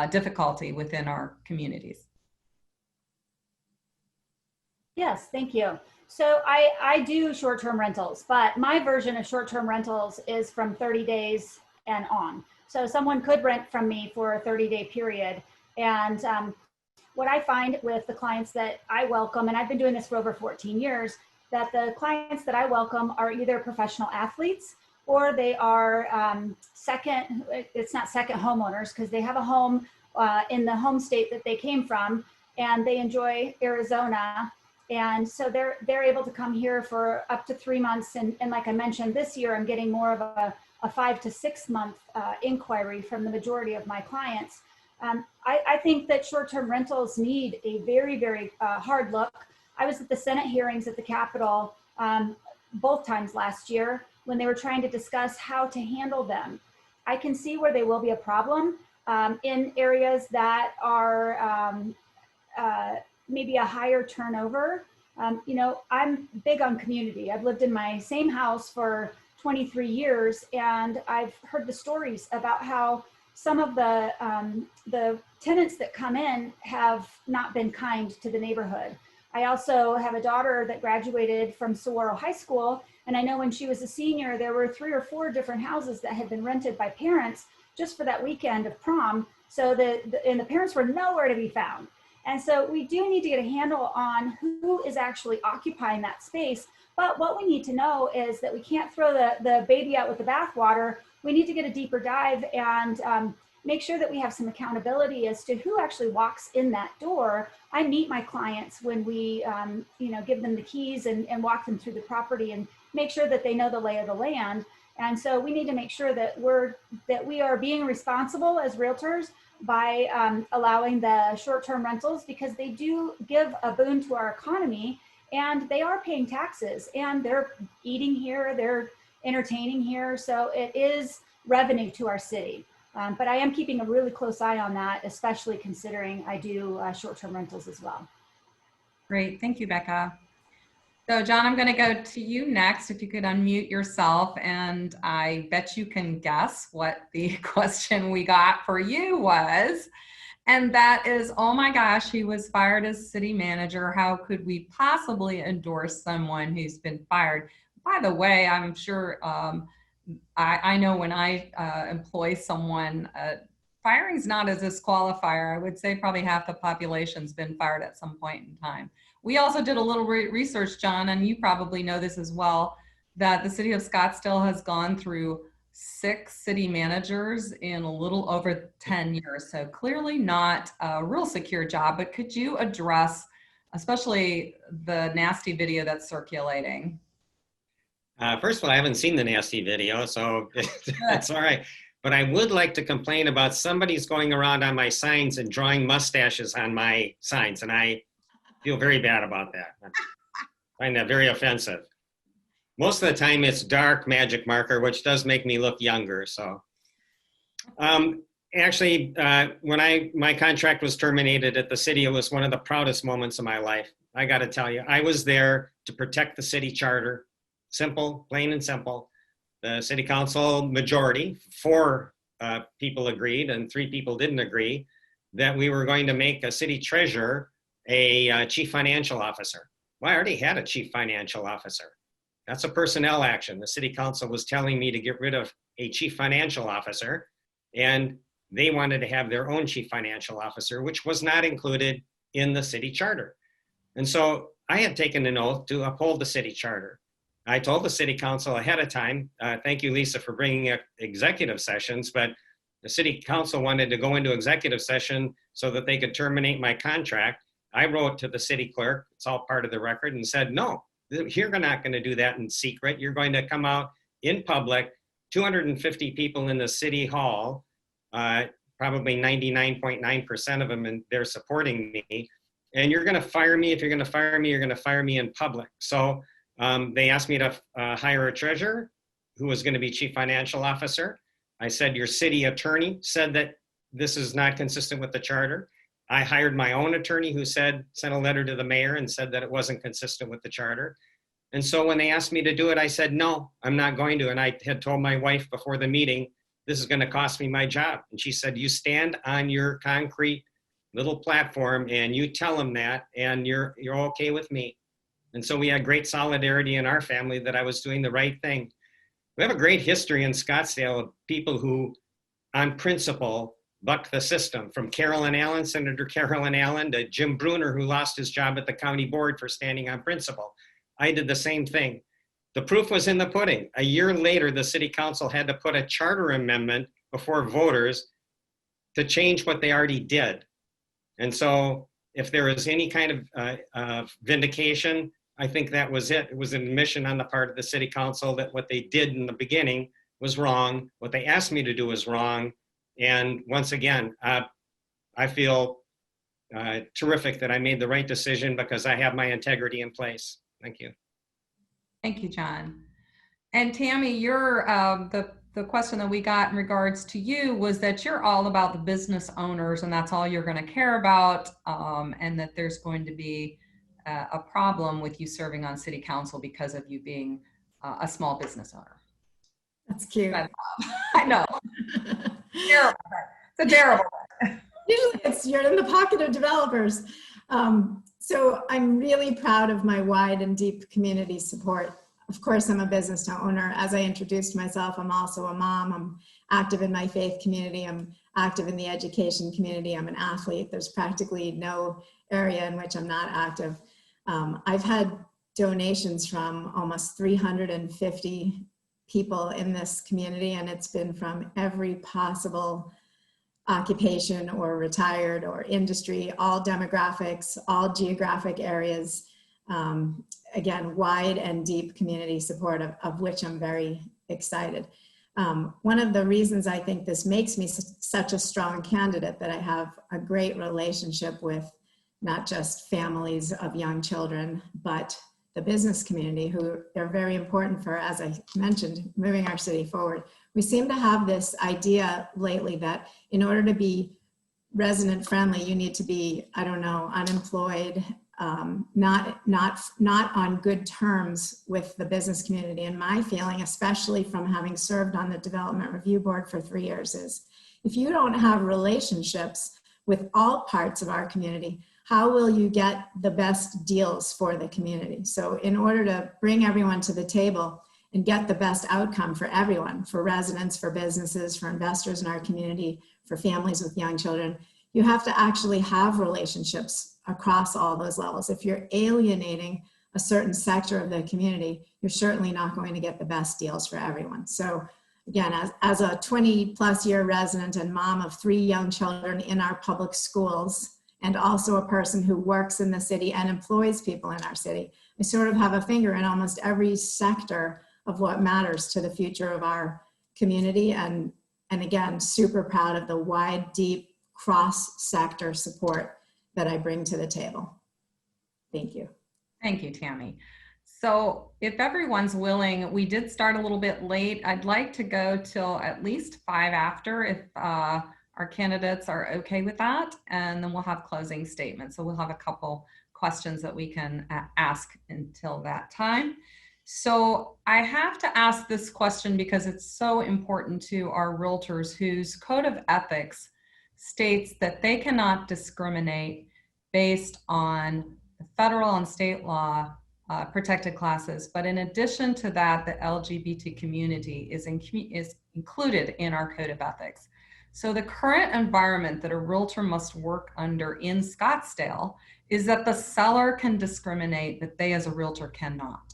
difficulty within our communities? Yes, thank you. So I do short-term rentals, but my version of short-term rentals is from 30 days and on. So someone could rent from me for a 30-day period. And what I find with the clients that I welcome, and I've been doing this for over 14 years, that the clients that I welcome are either professional athletes or they are it's not second homeowners, because they have a home in the home state that they came from and they enjoy Arizona. And so they're able to come here for up to 3 months. And like I mentioned, this year, I'm getting more of a 5 to 6 month inquiry from the majority of my clients. I think that short-term rentals need a very, very hard look. I was at the Senate hearings at the Capitol both times last year when they were trying to discuss how to handle them. I can see where they will be a problem in areas that are maybe a higher turnover. You know, I'm big on community. I've lived in my same house for 23 years, and I've heard the stories about how some of the tenants that come in have not been kind to the neighborhood. I also have a daughter that graduated from Saguaro High School, and I know when she was a senior, there were 3 or 4 different houses that had been rented by parents just for that weekend of prom. So and the parents were nowhere to be found. And so we do need to get a handle on who is actually occupying that space. But what we need to know is that we can't throw the baby out with the bathwater. We need to get a deeper dive and make sure that we have some accountability as to who actually walks in that door. I meet my clients when we you know, give them the keys and walk them through the property and make sure that they know the lay of the land. And so we need to make sure that we are being responsible as realtors by allowing the short-term rentals, because they do give a boon to our economy, and they are paying taxes, and they're eating here, they're entertaining here. So it is revenue to our city. But I am keeping a really close eye on that, especially considering I do short-term rentals as well. Great, thank you, Becca. So John, I'm gonna go to you next. If you could unmute yourself, and I bet you can guess what the question we got for you was. And that is, oh my gosh, he was fired as city manager. How could we possibly endorse someone who's been fired? By the way, I'm sure, I know when I employ someone, firing's not a disqualifier. I would say probably half the population's been fired at some point in time. We also did a little research, John, and you probably know this as well, that the city of Scottsdale has gone through 6 city managers in a little over 10 years. So clearly not a real secure job, but could you address especially the nasty video that's circulating? First of all, I haven't seen the nasty video, so that's all right. But I would like to complain about somebody's going around on my signs and drawing mustaches on my signs, and I feel very bad about that. I find that very offensive. Most of the time it's dark magic marker, which does make me look younger. So actually, when my contract was terminated at the city, it was one of the proudest moments of my life. I got to tell you, I was there to protect the city charter. Simple, plain and simple. The city council majority, 4 people agreed and 3 people didn't agree that we were going to make a city treasurer a chief financial officer. Well, I already had a chief financial officer. That's a personnel action. The city council was telling me to get rid of a chief financial officer, and they wanted to have their own chief financial officer, which was not included in the city charter. And so I had taken an oath to uphold the city charter. I told the city council ahead of time, thank you, Lisa, for bringing up executive sessions, but the city council wanted to go into executive session so that they could terminate my contract. I wrote to the city clerk, it's all part of the record, and said, no, you're not going to do that in secret. You're going to come out in public, 250 people in the city hall, probably 99.9% of them, and they're supporting me. And you're going to fire me. If you're going to fire me, you're going to fire me in public. So they asked me to hire a treasurer who was going to be chief financial officer. I said, your city attorney said that this is not consistent with the charter. I hired my own attorney who sent a letter to the mayor and said that it wasn't consistent with the charter. And so when they asked me to do it, I said, no, I'm not going to. And I had told my wife before the meeting, this is going to cost me my job. And she said, you stand on your concrete little platform and you tell them that, and you're okay with me. And so we had great solidarity in our family that I was doing the right thing. We have a great history in Scottsdale of people who, on principle, buck the system, from Carolyn Allen, Senator Carolyn Allen, to Jim Bruner, who lost his job at the county board for standing on principle. I did the same thing. The proof was in the pudding. A year later, the city council had to put a charter amendment before voters to change what they already did. And so if there was any kind of vindication, I think that was it. It was an admission on the part of the city council that what they did in the beginning was wrong. What they asked me to do was wrong. And once again, I feel terrific that I made the right decision because I have my integrity in place. Thank you. Thank you, John. And Tammy, you're, the question that we got in regards to you was that you're all about the business owners and that's all you're going to care about, and that there's going to be a problem with you serving on city council because of you being a small business owner. That's cute. I know. Terrible. It's a terrible one. Usually it's you're in the pocket of developers. So I'm really proud of my wide and deep community support. Of course, I'm a business owner. As I introduced myself, I'm also a mom. I'm active in my faith community. I'm active in the education community. I'm an athlete. There's practically no area in which I'm not active. I've had donations from almost 350 people in this community, and it's been from every possible occupation or retired or industry, all demographics, all geographic areas. Again, wide and deep community support of which I'm very excited. One of the reasons I think this makes me such a strong candidate, that I have a great relationship with not just families of young children, but the business community, who are very important for, as I mentioned, moving our city forward. We seem to have this idea lately that in order to be resident friendly, you need to be, I don't know, unemployed, not on good terms with the business community. And my feeling, especially from having served on the Development Review Board for 3 years, is if you don't have relationships with all parts of our community, how will you get the best deals for the community? So in order to bring everyone to the table and get the best outcome for everyone, for residents, for businesses, for investors in our community, for families with young children, you have to actually have relationships across all those levels. If you're alienating a certain sector of the community, you're certainly not going to get the best deals for everyone. So again, as a 20+ year resident and mom of 3 young children in our public schools, and also a person who works in the city and employs people in our city, I sort of have a finger in almost every sector of what matters to the future of our community. And again, super proud of the wide, deep, cross-sector support that I bring to the table. Thank you. Thank you, Tammy. So if everyone's willing, we did start a little bit late. I'd like to go till at least 5 after, if our candidates are okay with that, and then we'll have closing statements. So we'll have a couple questions that we can ask until that time. So I have to ask this question because it's so important to our realtors whose code of ethics states that they cannot discriminate based on the federal and state law protected classes. But in addition to that, the LGBT community is included in our code of ethics. So the current environment that a realtor must work under in Scottsdale is that the seller can discriminate, but they as a realtor cannot.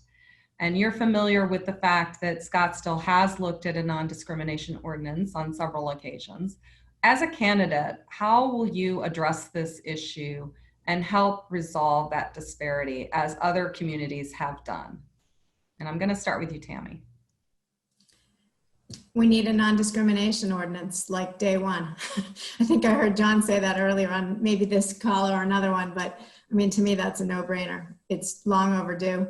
And you're familiar with the fact that Scottsdale has looked at a non-discrimination ordinance on several occasions. As a candidate, how will you address this issue and help resolve that disparity as other communities have done? And I'm going to start with you, Tammy. We need a non-discrimination ordinance like day one. I think I heard John say that earlier on maybe this call or another one, but I mean, to me, that's a no-brainer. It's long overdue.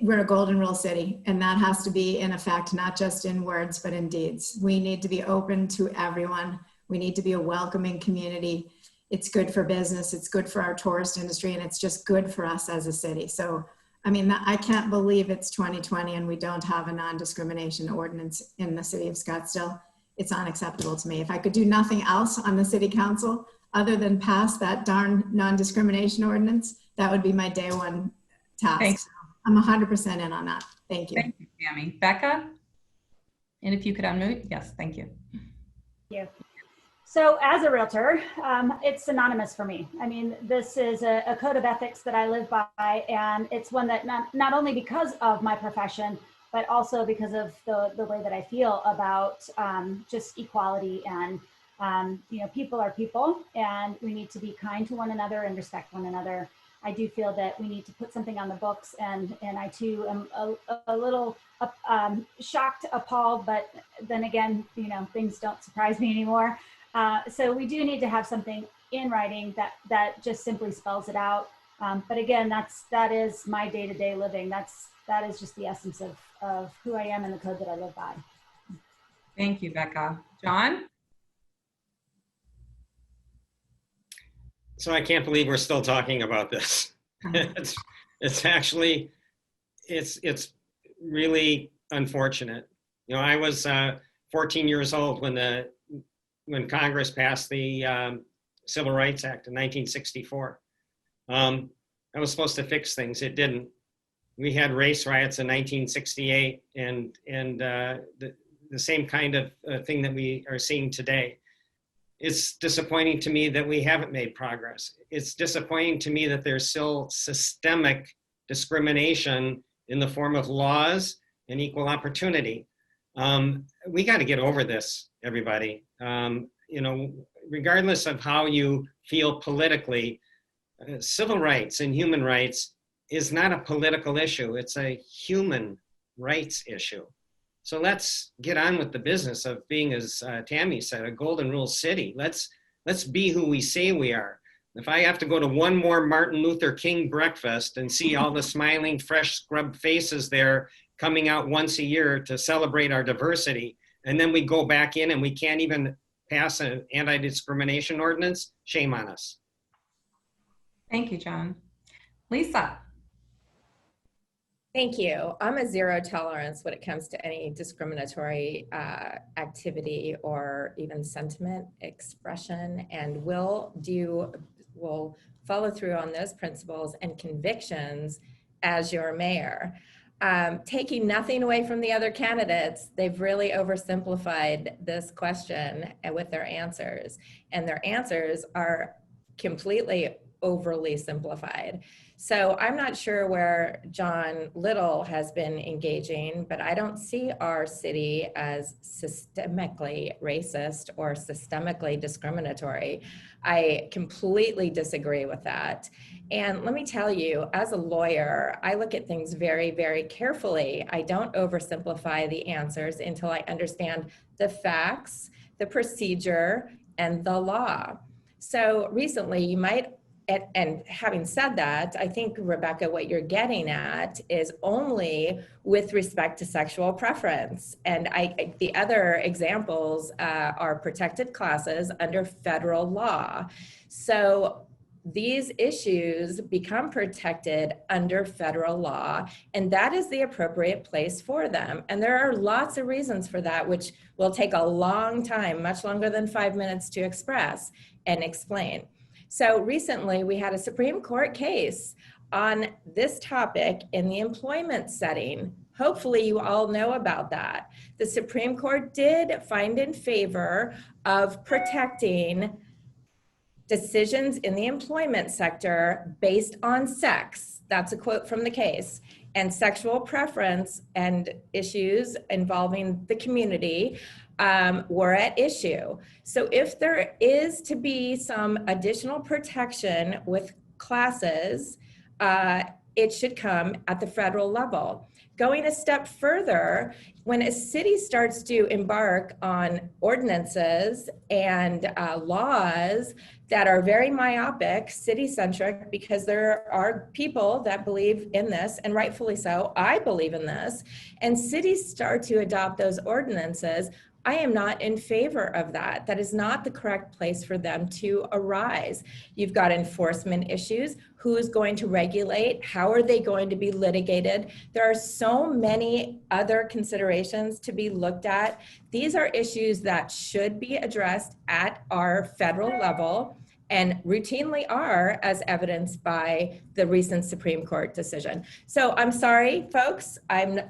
We're a golden rule city, and that has to be in effect, not just in words, but in deeds. We need to be open to everyone. We need to be a welcoming community. It's good for business, it's good for our tourist industry, and it's just good for us as a city. So I mean, I can't believe it's 2020 and we don't have a non-discrimination ordinance in the city of Scottsdale. It's unacceptable to me. If I could do nothing else on the city council other than pass that darn non-discrimination ordinance, that would be my day one task. Thanks. So I'm 100% in on that. Thank you. Thank you, Tammy. Becca? And if you could unmute, yes, thank you. Thank you. So as a realtor, it's synonymous for me. I mean, this is a code of ethics that I live by, and it's one that not only because of my profession, but also because of the way that I feel about just equality and, you know, people are people, and we need to be kind to one another and respect one another. I do feel that we need to put something on the books, and I too am a little shocked, appalled, but then again, you know, things don't surprise me anymore. So we do need to have something in writing that just simply spells it out. But again, that is my day-to-day living. That is just the essence of who I am and the code that I live by. Thank you, Becca. John? So I can't believe we're still talking about this. It's actually, it's really unfortunate. You know, I was 14 years old when Congress passed the Civil Rights Act in 1964. I was supposed to fix things. It didn't. We had race riots in 1968 and the same kind of thing that we are seeing today. It's disappointing to me that we haven't made progress. It's disappointing to me that there's still systemic discrimination in the form of laws and equal opportunity. We got to get over this, everybody. You know, regardless of how you feel politically, civil rights and human rights is not a political issue. It's a human rights issue. So let's get on with the business of being, as Tammy said, a golden rule city. Let's be who we say we are. If I have to go to one more Martin Luther King breakfast and see all the smiling, fresh scrubbed faces there coming out once a year to celebrate our diversity, and then we go back in and we can't even pass an anti-discrimination ordinance, shame on us. Thank you, John. Lisa. Thank you. I'm a zero tolerance when it comes to any discriminatory activity or even sentiment expression, and will follow through on those principles and convictions as your mayor. Taking nothing away from the other candidates, they've really oversimplified this question with their answers, and their answers are completely overly simplified. So I'm not sure where John Little has been engaging, but I don't see our city as systemically racist or systemically discriminatory. I completely disagree with that. And let me tell you, as a lawyer, I look at things very, very carefully. I don't oversimplify the answers until I understand the facts, the procedure, and the law. So recently, you might, and having said that, I think, Rebecca, what you're getting at is only with respect to sexual preference. And the other examples are protected classes under federal law. So these issues become protected under federal law, and that is the appropriate place for them. And there are lots of reasons for that, which will take a long time, much longer than 5 minutes to express and explain. So recently we had a Supreme Court case on this topic in the employment setting. Hopefully you all know about that. The Supreme Court did find in favor of protecting decisions in the employment sector based on sex. That's a quote from the case. And sexual preference and issues involving the community were at issue. So if there is to be some additional protection with classes, it should come at the federal level. Going a step further, when a city starts to embark on ordinances and laws that are very myopic, city-centric, because there are people that believe in this, and rightfully so, I believe in this, and cities start to adopt those ordinances, I am not in favor of that. That is not the correct place for them to arise. You've got enforcement issues. Who is going to regulate? How are they going to be litigated? There are so many other considerations to be looked at. These are issues that should be addressed at our federal level and routinely are, as evidenced by the recent Supreme Court decision. So I'm sorry, folks, I'm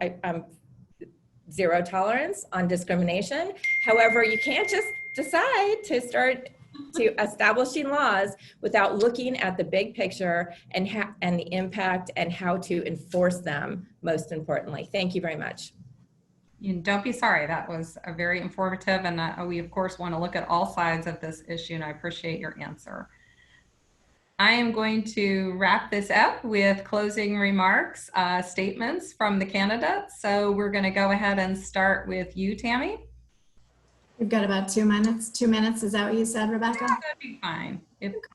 zero tolerance on discrimination. However, you can't just decide to start to establishing laws without looking at the big picture and the impact and how to enforce them, most importantly. Thank you very much. Don't be sorry. That was a very informative, and we of course want to look at all sides of this issue, and I appreciate your answer. I am going to wrap this up with closing remarks, statements from the candidates. So we're going to go ahead and start with you, Tammy. We've got about 2 minutes. 2 minutes, is that what you said, Rebecca? Yeah, that'd be fine.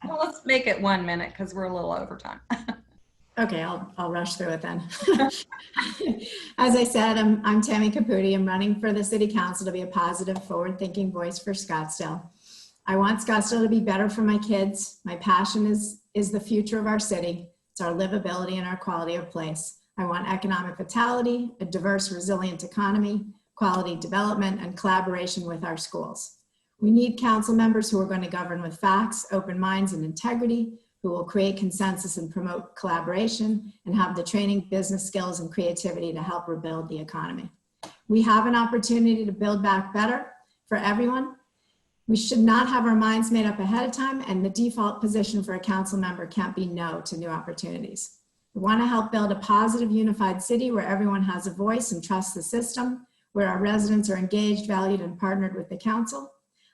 Well, let's make it 1 minute because we're a little over time. Okay, I'll rush through it then. As I said, I'm Tammy Caputi. I'm running for the City Council to be a positive, forward-thinking voice for Scottsdale. I want Scottsdale to be better for my kids. My passion is the future of our city. It's our livability and our quality of place. I want economic vitality, a diverse, resilient economy, quality development, and collaboration with our schools. We need council members who are going to govern with facts, open minds, and integrity, who will create consensus and promote collaboration, and have the training, business skills, and creativity to help rebuild the economy. We have an opportunity to build back better for everyone. We should not have our minds made up ahead of time, and the default position for a council member can't be no to new opportunities. We want to help build a positive, unified city where everyone has a voice and trusts the system, where our residents are engaged, valued, and partnered with the council.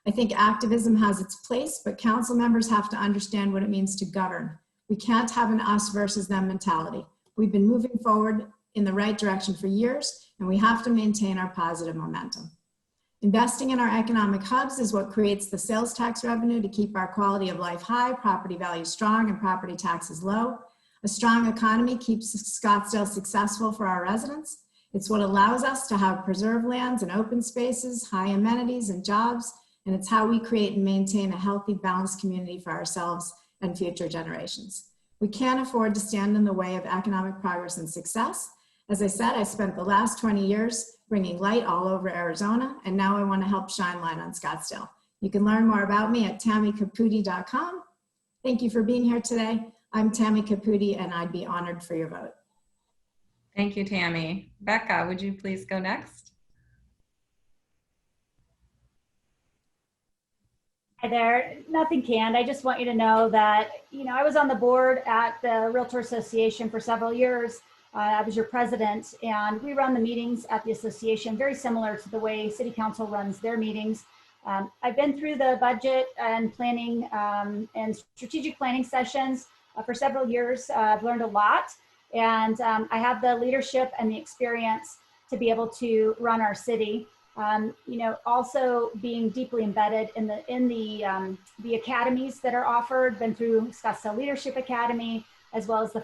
I think activism has its place, but council members have to understand what it means to govern. We can't have an us versus them mentality. We've been moving forward in the right direction for years, and we have to maintain our positive momentum. Investing in our economic hubs is what creates the sales tax revenue to keep our quality of life high, property values strong, and property taxes low. A strong economy keeps Scottsdale successful for our residents. It's what allows us to have preserved lands and open spaces, high amenities and jobs, and it's how we create and maintain a healthy, balanced community for ourselves and future generations. We can't afford to stand in the way of economic progress and success. As I said, I spent the last 20 years bringing light all over Arizona, and now I want to help shine light on Scottsdale. You can learn more about me at tammycaputi.com. Thank you for being here today. I'm Tammy Caputi, and I'd be honored for your vote. Thank you, Tammy. Becca, would you please go next? Hi there. Nothing canned. I just want you to know that, I was on the board at the Realtor Association for several years. I was your president, and we run the meetings at the association very similar to the way City Council runs their meetings. I've been through the budget and planning and strategic planning sessions for several years. I've learned a lot, and I have the leadership and the experience to be able to run our city. Also being deeply embedded in the academies that are offered, been through Scottsdale Leadership Academy, as well as the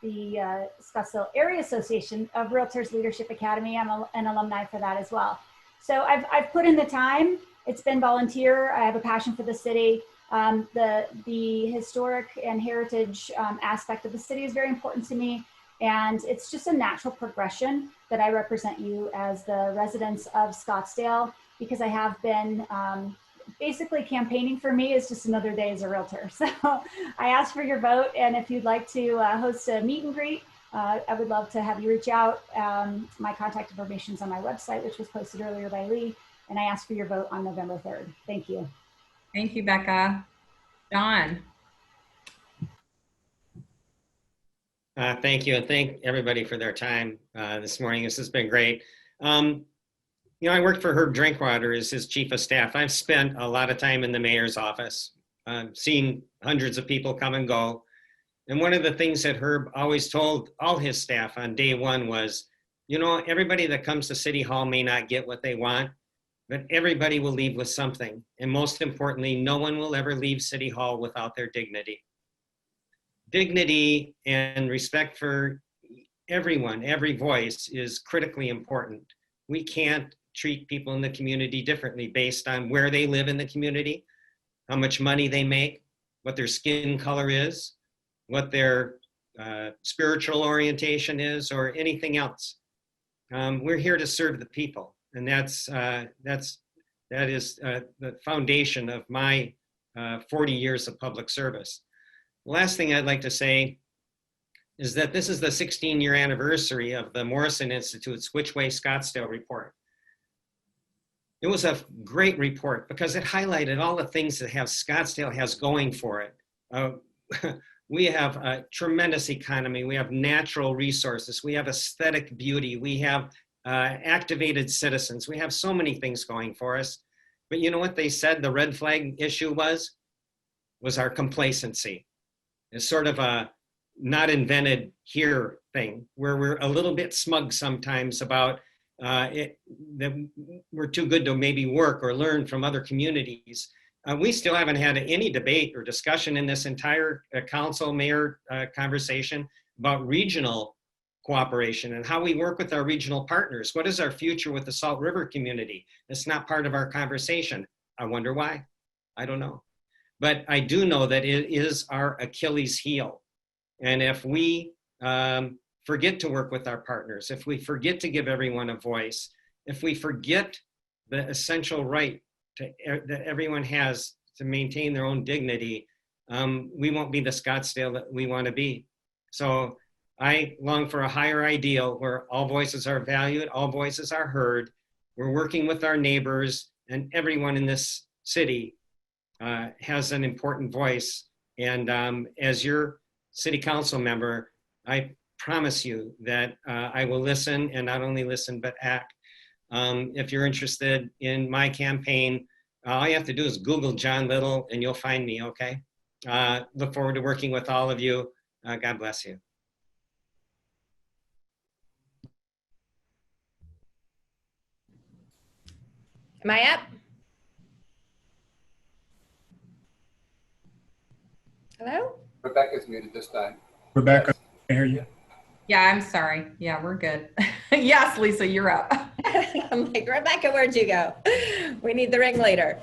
the Scottsdale Area Association of Realtors Leadership Academy. I'm an alumni for that as well. So I've put in the time. It's been volunteer. I have a passion for the city. The historic and heritage aspect of the city is very important to me. And it's just a natural progression that I represent you as the residents of Scottsdale, because I have been basically campaigning for me is just another day as a realtor. So I ask for your vote. And if you'd like to host a meet and greet, I would love to have you reach out. My contact information is on my website, which was posted earlier by Lee. And I ask for your vote on November 3rd. Thank you. Thank you, Becca. John. Thank you, and thank everybody for their time this morning. This has been great. I worked for Herb Drinkwater as his chief of staff. I've spent a lot of time in the mayor's office, seen hundreds of people come and go. And one of the things that Herb always told all his staff on day one was, everybody that comes to City Hall may not get what they want, but everybody will leave with something. And most importantly, no one will ever leave City Hall without their dignity. Dignity and respect for everyone, every voice is critically important. We can't treat people in the community differently based on where they live in the community, how much money they make, what their skin color is, what their spiritual orientation is, or anything else. We're here to serve the people, and that is the foundation of my 40 years of public service. The last thing I'd like to say is that this is the 16-year anniversary of the Morrison Institute's Which Way Scottsdale report. It was a great report because it highlighted all the things that Scottsdale has going for it. We have a tremendous economy. We have natural resources. We have aesthetic beauty. We have activated citizens. We have so many things going for us. But you know what they said the red flag issue was our complacency. It's sort of a not invented here thing where we're a little bit smug sometimes about that we're too good to maybe work or learn from other communities. We still haven't had any debate or discussion in this entire council mayor conversation about regional cooperation and how we work with our regional partners. What is our future with the Salt River community? It's not part of our conversation. I wonder why. I don't know. But I do know that it is our Achilles heel. And if we forget to work with our partners, if we forget to give everyone a voice, if we forget the essential right that everyone has to maintain their own dignity, we won't be the Scottsdale that we want to be. So I long for a higher ideal where all voices are valued, all voices are heard. We're working with our neighbors, and everyone in this city has an important voice. And as your city council member, I promise you that I will listen, and not only listen, but act. If you're interested in my campaign, all you have to do is Google John Little and you'll find me, okay? Look forward to working with all of you. God bless you. Am I up? Hello? Rebecca's muted this time. Rebecca, Yes. I hear you. Yeah, I'm sorry. Yeah, we're good. Yes, Lisa, you're up. I'm like, Rebecca, where'd you go? We need the ringleader.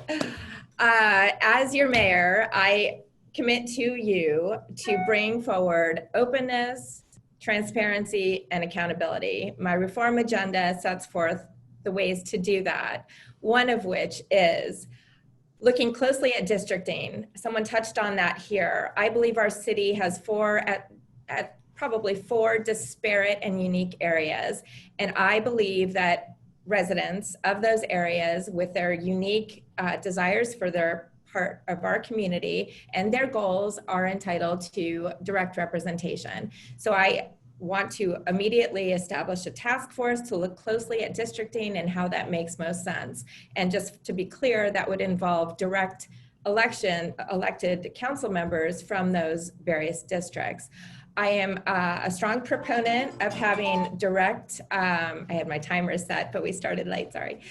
As your mayor, I commit to you to bring forward openness, transparency, and accountability. My reform agenda sets forth the ways to do that, one of which is looking closely at districting. Someone touched on that here. I believe our city has probably four disparate and unique areas. And I believe that residents of those areas with their unique desires for their part of our community and their goals are entitled to direct representation. So I want to immediately establish a task force to look closely at districting and how that makes most sense. And just to be clear, that would involve direct elected council members from those various districts. I am a strong proponent of having direct, I had my timer set, but we started late, sorry.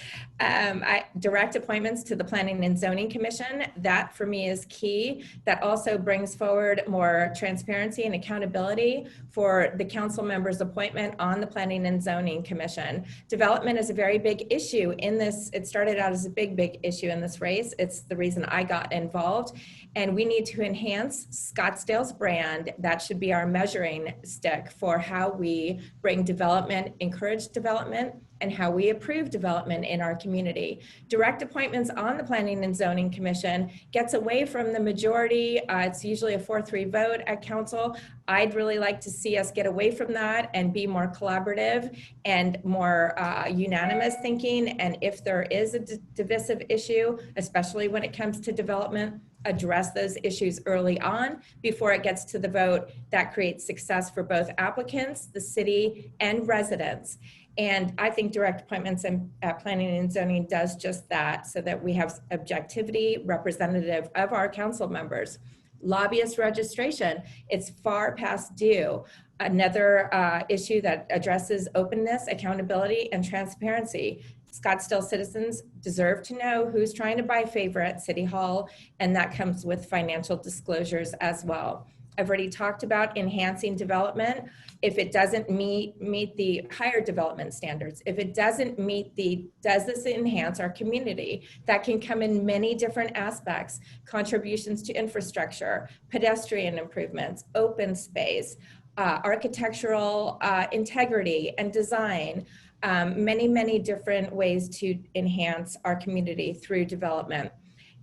Direct appointments to the Planning and Zoning Commission. That for me is key. That also brings forward more transparency and accountability for the council members' appointment on the Planning and Zoning Commission. Development is a very big issue in this. It started out as a big issue in this race. It's the reason I got involved. And we need to enhance Scottsdale's brand. That should be our measuring stick for how we bring development, encourage development, and how we approve development in our community. Direct appointments on the Planning and Zoning Commission gets away from the majority. It's usually a 4-3 vote at council. I'd really like to see us get away from that and be more collaborative and more unanimous thinking. And if there is a divisive issue, especially when it comes to development, address those issues early on before it gets to the vote. That creates success for both applicants, the city, and residents. And I think direct appointments at Planning and Zoning does just that, so that we have objectivity representative of our council members. Lobbyist registration, it's far past due. Another issue that addresses openness, accountability, and transparency. Scottsdale citizens deserve to know who's trying to buy favor at City Hall, and that comes with financial disclosures as well. I've already talked about enhancing development. If it doesn't meet the higher development standards, if it doesn't meet does this enhance our community? That can come in many different aspects: contributions to infrastructure, pedestrian improvements, open space, architectural integrity and design, many different ways to enhance our community through development.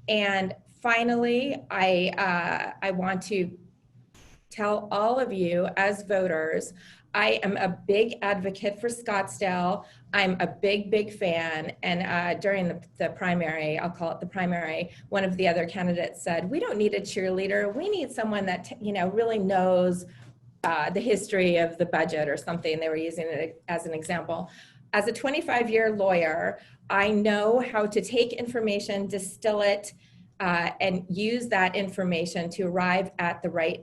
And finally, I want to tell all of you as voters, I am a big advocate for Scottsdale. I'm a big fan. And during the primary, I'll call it the primary, one of the other candidates said, we don't need a cheerleader. We need someone that really knows the history of the budget or something. They were using it as an example. As a 25-year lawyer, I know how to take information, distill it, and use that information to arrive at the right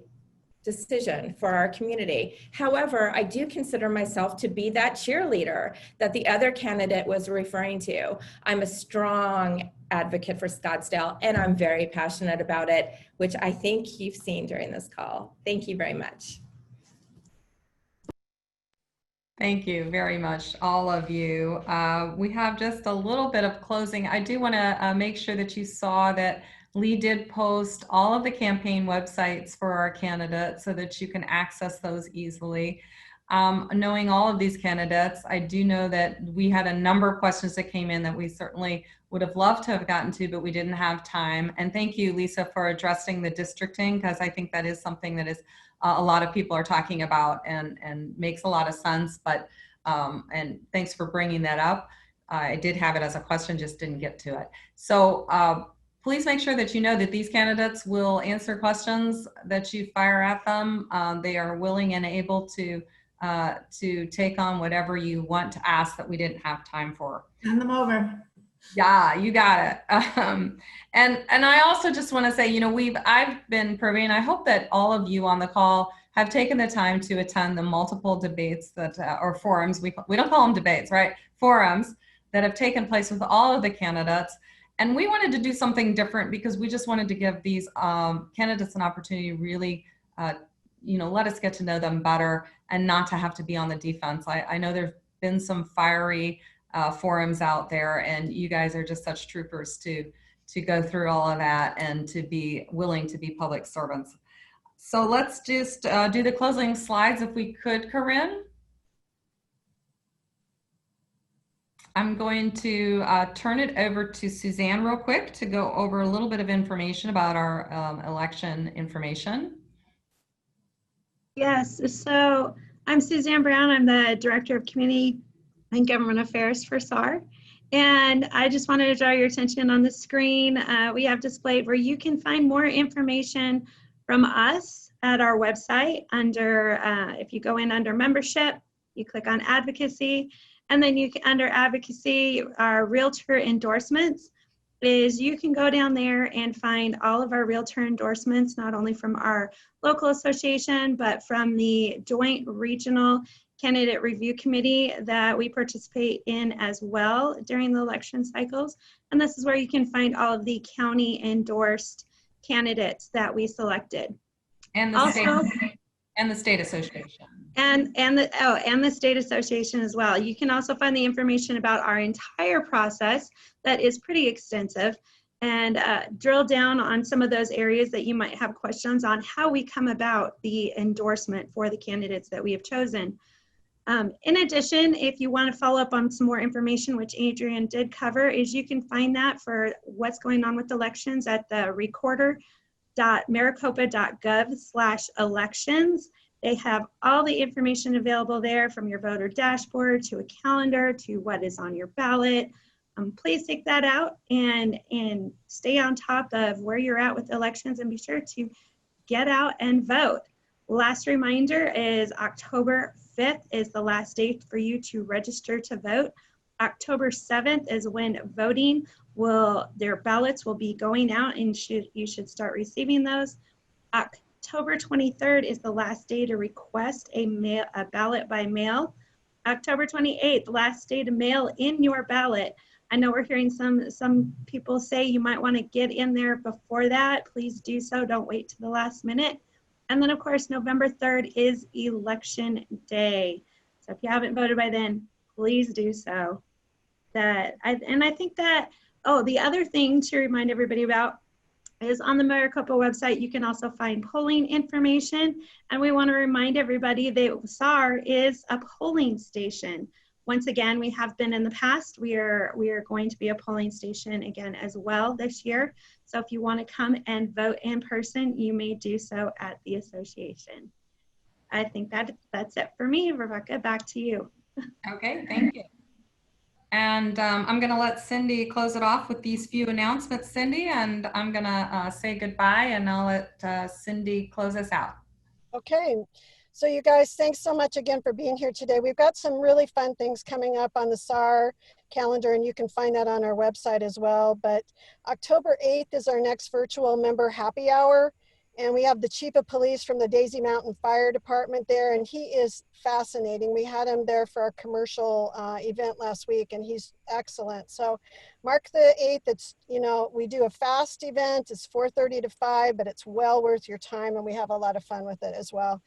decision for our community. However, I do consider myself to be that cheerleader that the other candidate was referring to. I'm a strong advocate for Scottsdale, and I'm very passionate about it, which I think you've seen during this call. Thank you very much. Thank you very much, all of you. We have just a little bit of closing. I do want to make sure that you saw that Lee did post all of the campaign websites for our candidates so that you can access those easily. Knowing all of these candidates, I do know that we had a number of questions that came in that we certainly would have loved to have gotten to, but we didn't have time. And thank you, Lisa, for addressing the districting, because I think that is something that is a lot of people are talking about and makes a lot of sense. But and thanks for bringing that up. I did have it as a question, just didn't get to it. So please make sure that you know that these candidates will answer questions that you fire at them. They are willing and able to take on whatever you want to ask that we didn't have time for. Send them over. Yeah, you got it. And I also just want to say, I've been privy, and I hope that all of you on the call have taken the time to attend the multiple debates that, or forums, we don't call them debates, right? Forums that have taken place with all of the candidates. And we wanted to do something different because we just wanted to give these candidates an opportunity to really, let us get to know them better and not to have to be on the defense. I know there's been some fiery forums out there, and you guys are just such troopers to go through all of that and to be willing to be public servants. So let's just do the closing slides if we could, Corinne. I'm going to turn it over to Suzanne real quick to go over a little bit of information about our election information. Yes, so I'm Suzanne Brown. I'm the Director of Community and Government Affairs for SAAR. And I just wanted to draw your attention on the screen. We have displayed where you can find more information from us at our website under, if you go in under membership, you click on advocacy, and then you can, under advocacy, our realtor endorsements is you can go down there and find all of our realtor endorsements, not only from our local association, but from the Joint Regional Candidate Review Committee that we participate in as well during the election cycles. And this is where you can find all of the county endorsed candidates that we selected. And the state association. And the state association as well. You can also find the information about our entire process that is pretty extensive, and drill down on some of those areas that you might have questions on how we come about the endorsement for the candidates that we have chosen. In addition, if you want to follow up on some more information, which Adrian did cover, is you can find that for what's going on with elections at the recorder.maricopa.gov/elections. They have all the information available there, from your voter dashboard to a calendar to what is on your ballot. Please take that out and stay on top of where you're at with elections, and be sure to get out and vote. Last reminder is October 5th is the last date for you to register to vote. October 7th is when voting their ballots will be going out, and you should start receiving those. October 23rd is the last day to request a ballot by mail. October 28th, last day to mail in your ballot. I know we're hearing some people say you might want to get in there before that. Please do so. Don't wait to the last minute. And then, of course, November 3rd is election day. So if you haven't voted by then, please do so. I think that, the other thing to remind everybody about is on the Maricopa website, you can also find polling information. And we want to remind everybody that SAAR is a polling station. Once again, we have been in the past. We are going to be a polling station again as well this year. So if you want to come and vote in person, you may do so at the association. I think that's it for me. Rebecca, back to you. Okay, thank you. And I'm going to let Cindy close it off with these few announcements, Cindy, and I'm going to say goodbye, and I'll let Cindy close us out. Okay. So you guys, thanks so much again for being here today. We've got some really fun things coming up on the SAAR calendar, and you can find that on our website as well. But October 8th is our next virtual member happy hour. And we have the Chief of Police from the Daisy Mountain Fire Department there, and he is fascinating. We had him there for our commercial event last week, and he's excellent. So mark the 8th. It's, we do a fast event. It's 4:30 to 5, but it's well worth your time, and we have a lot of fun with it as well.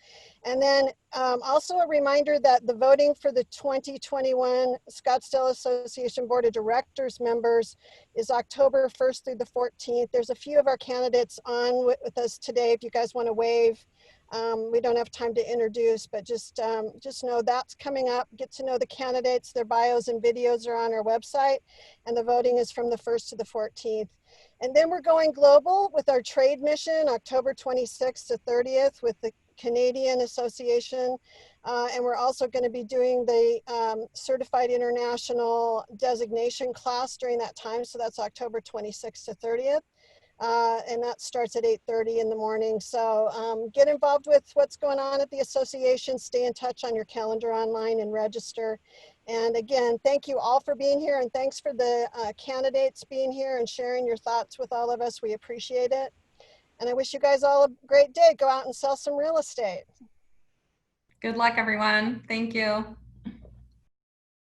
And then also a reminder that the voting for the 2021 Scottsdale Association Board of Directors members is October 1st through the 14th. There's a few of our candidates on with us today. If you guys want to wave, we don't have time to introduce, but just know that's coming up. Get to know the candidates. Their bios and videos are on our website, and the voting is from the 1st to the 14th. And then we're going global with our trade mission, October 26th to 30th with the Canadian Association. And we're also going to be doing the Certified International Designation class during that time. So that's October 26th to 30th. And that starts at 8:30 in the morning. So get involved with what's going on at the association. Stay in touch on your calendar online and register. And again, thank you all for being here, and thanks for the candidates being here and sharing your thoughts with all of us. We appreciate it. And I wish you guys all a great day. Go out and sell some real estate. Good luck, everyone. Thank you.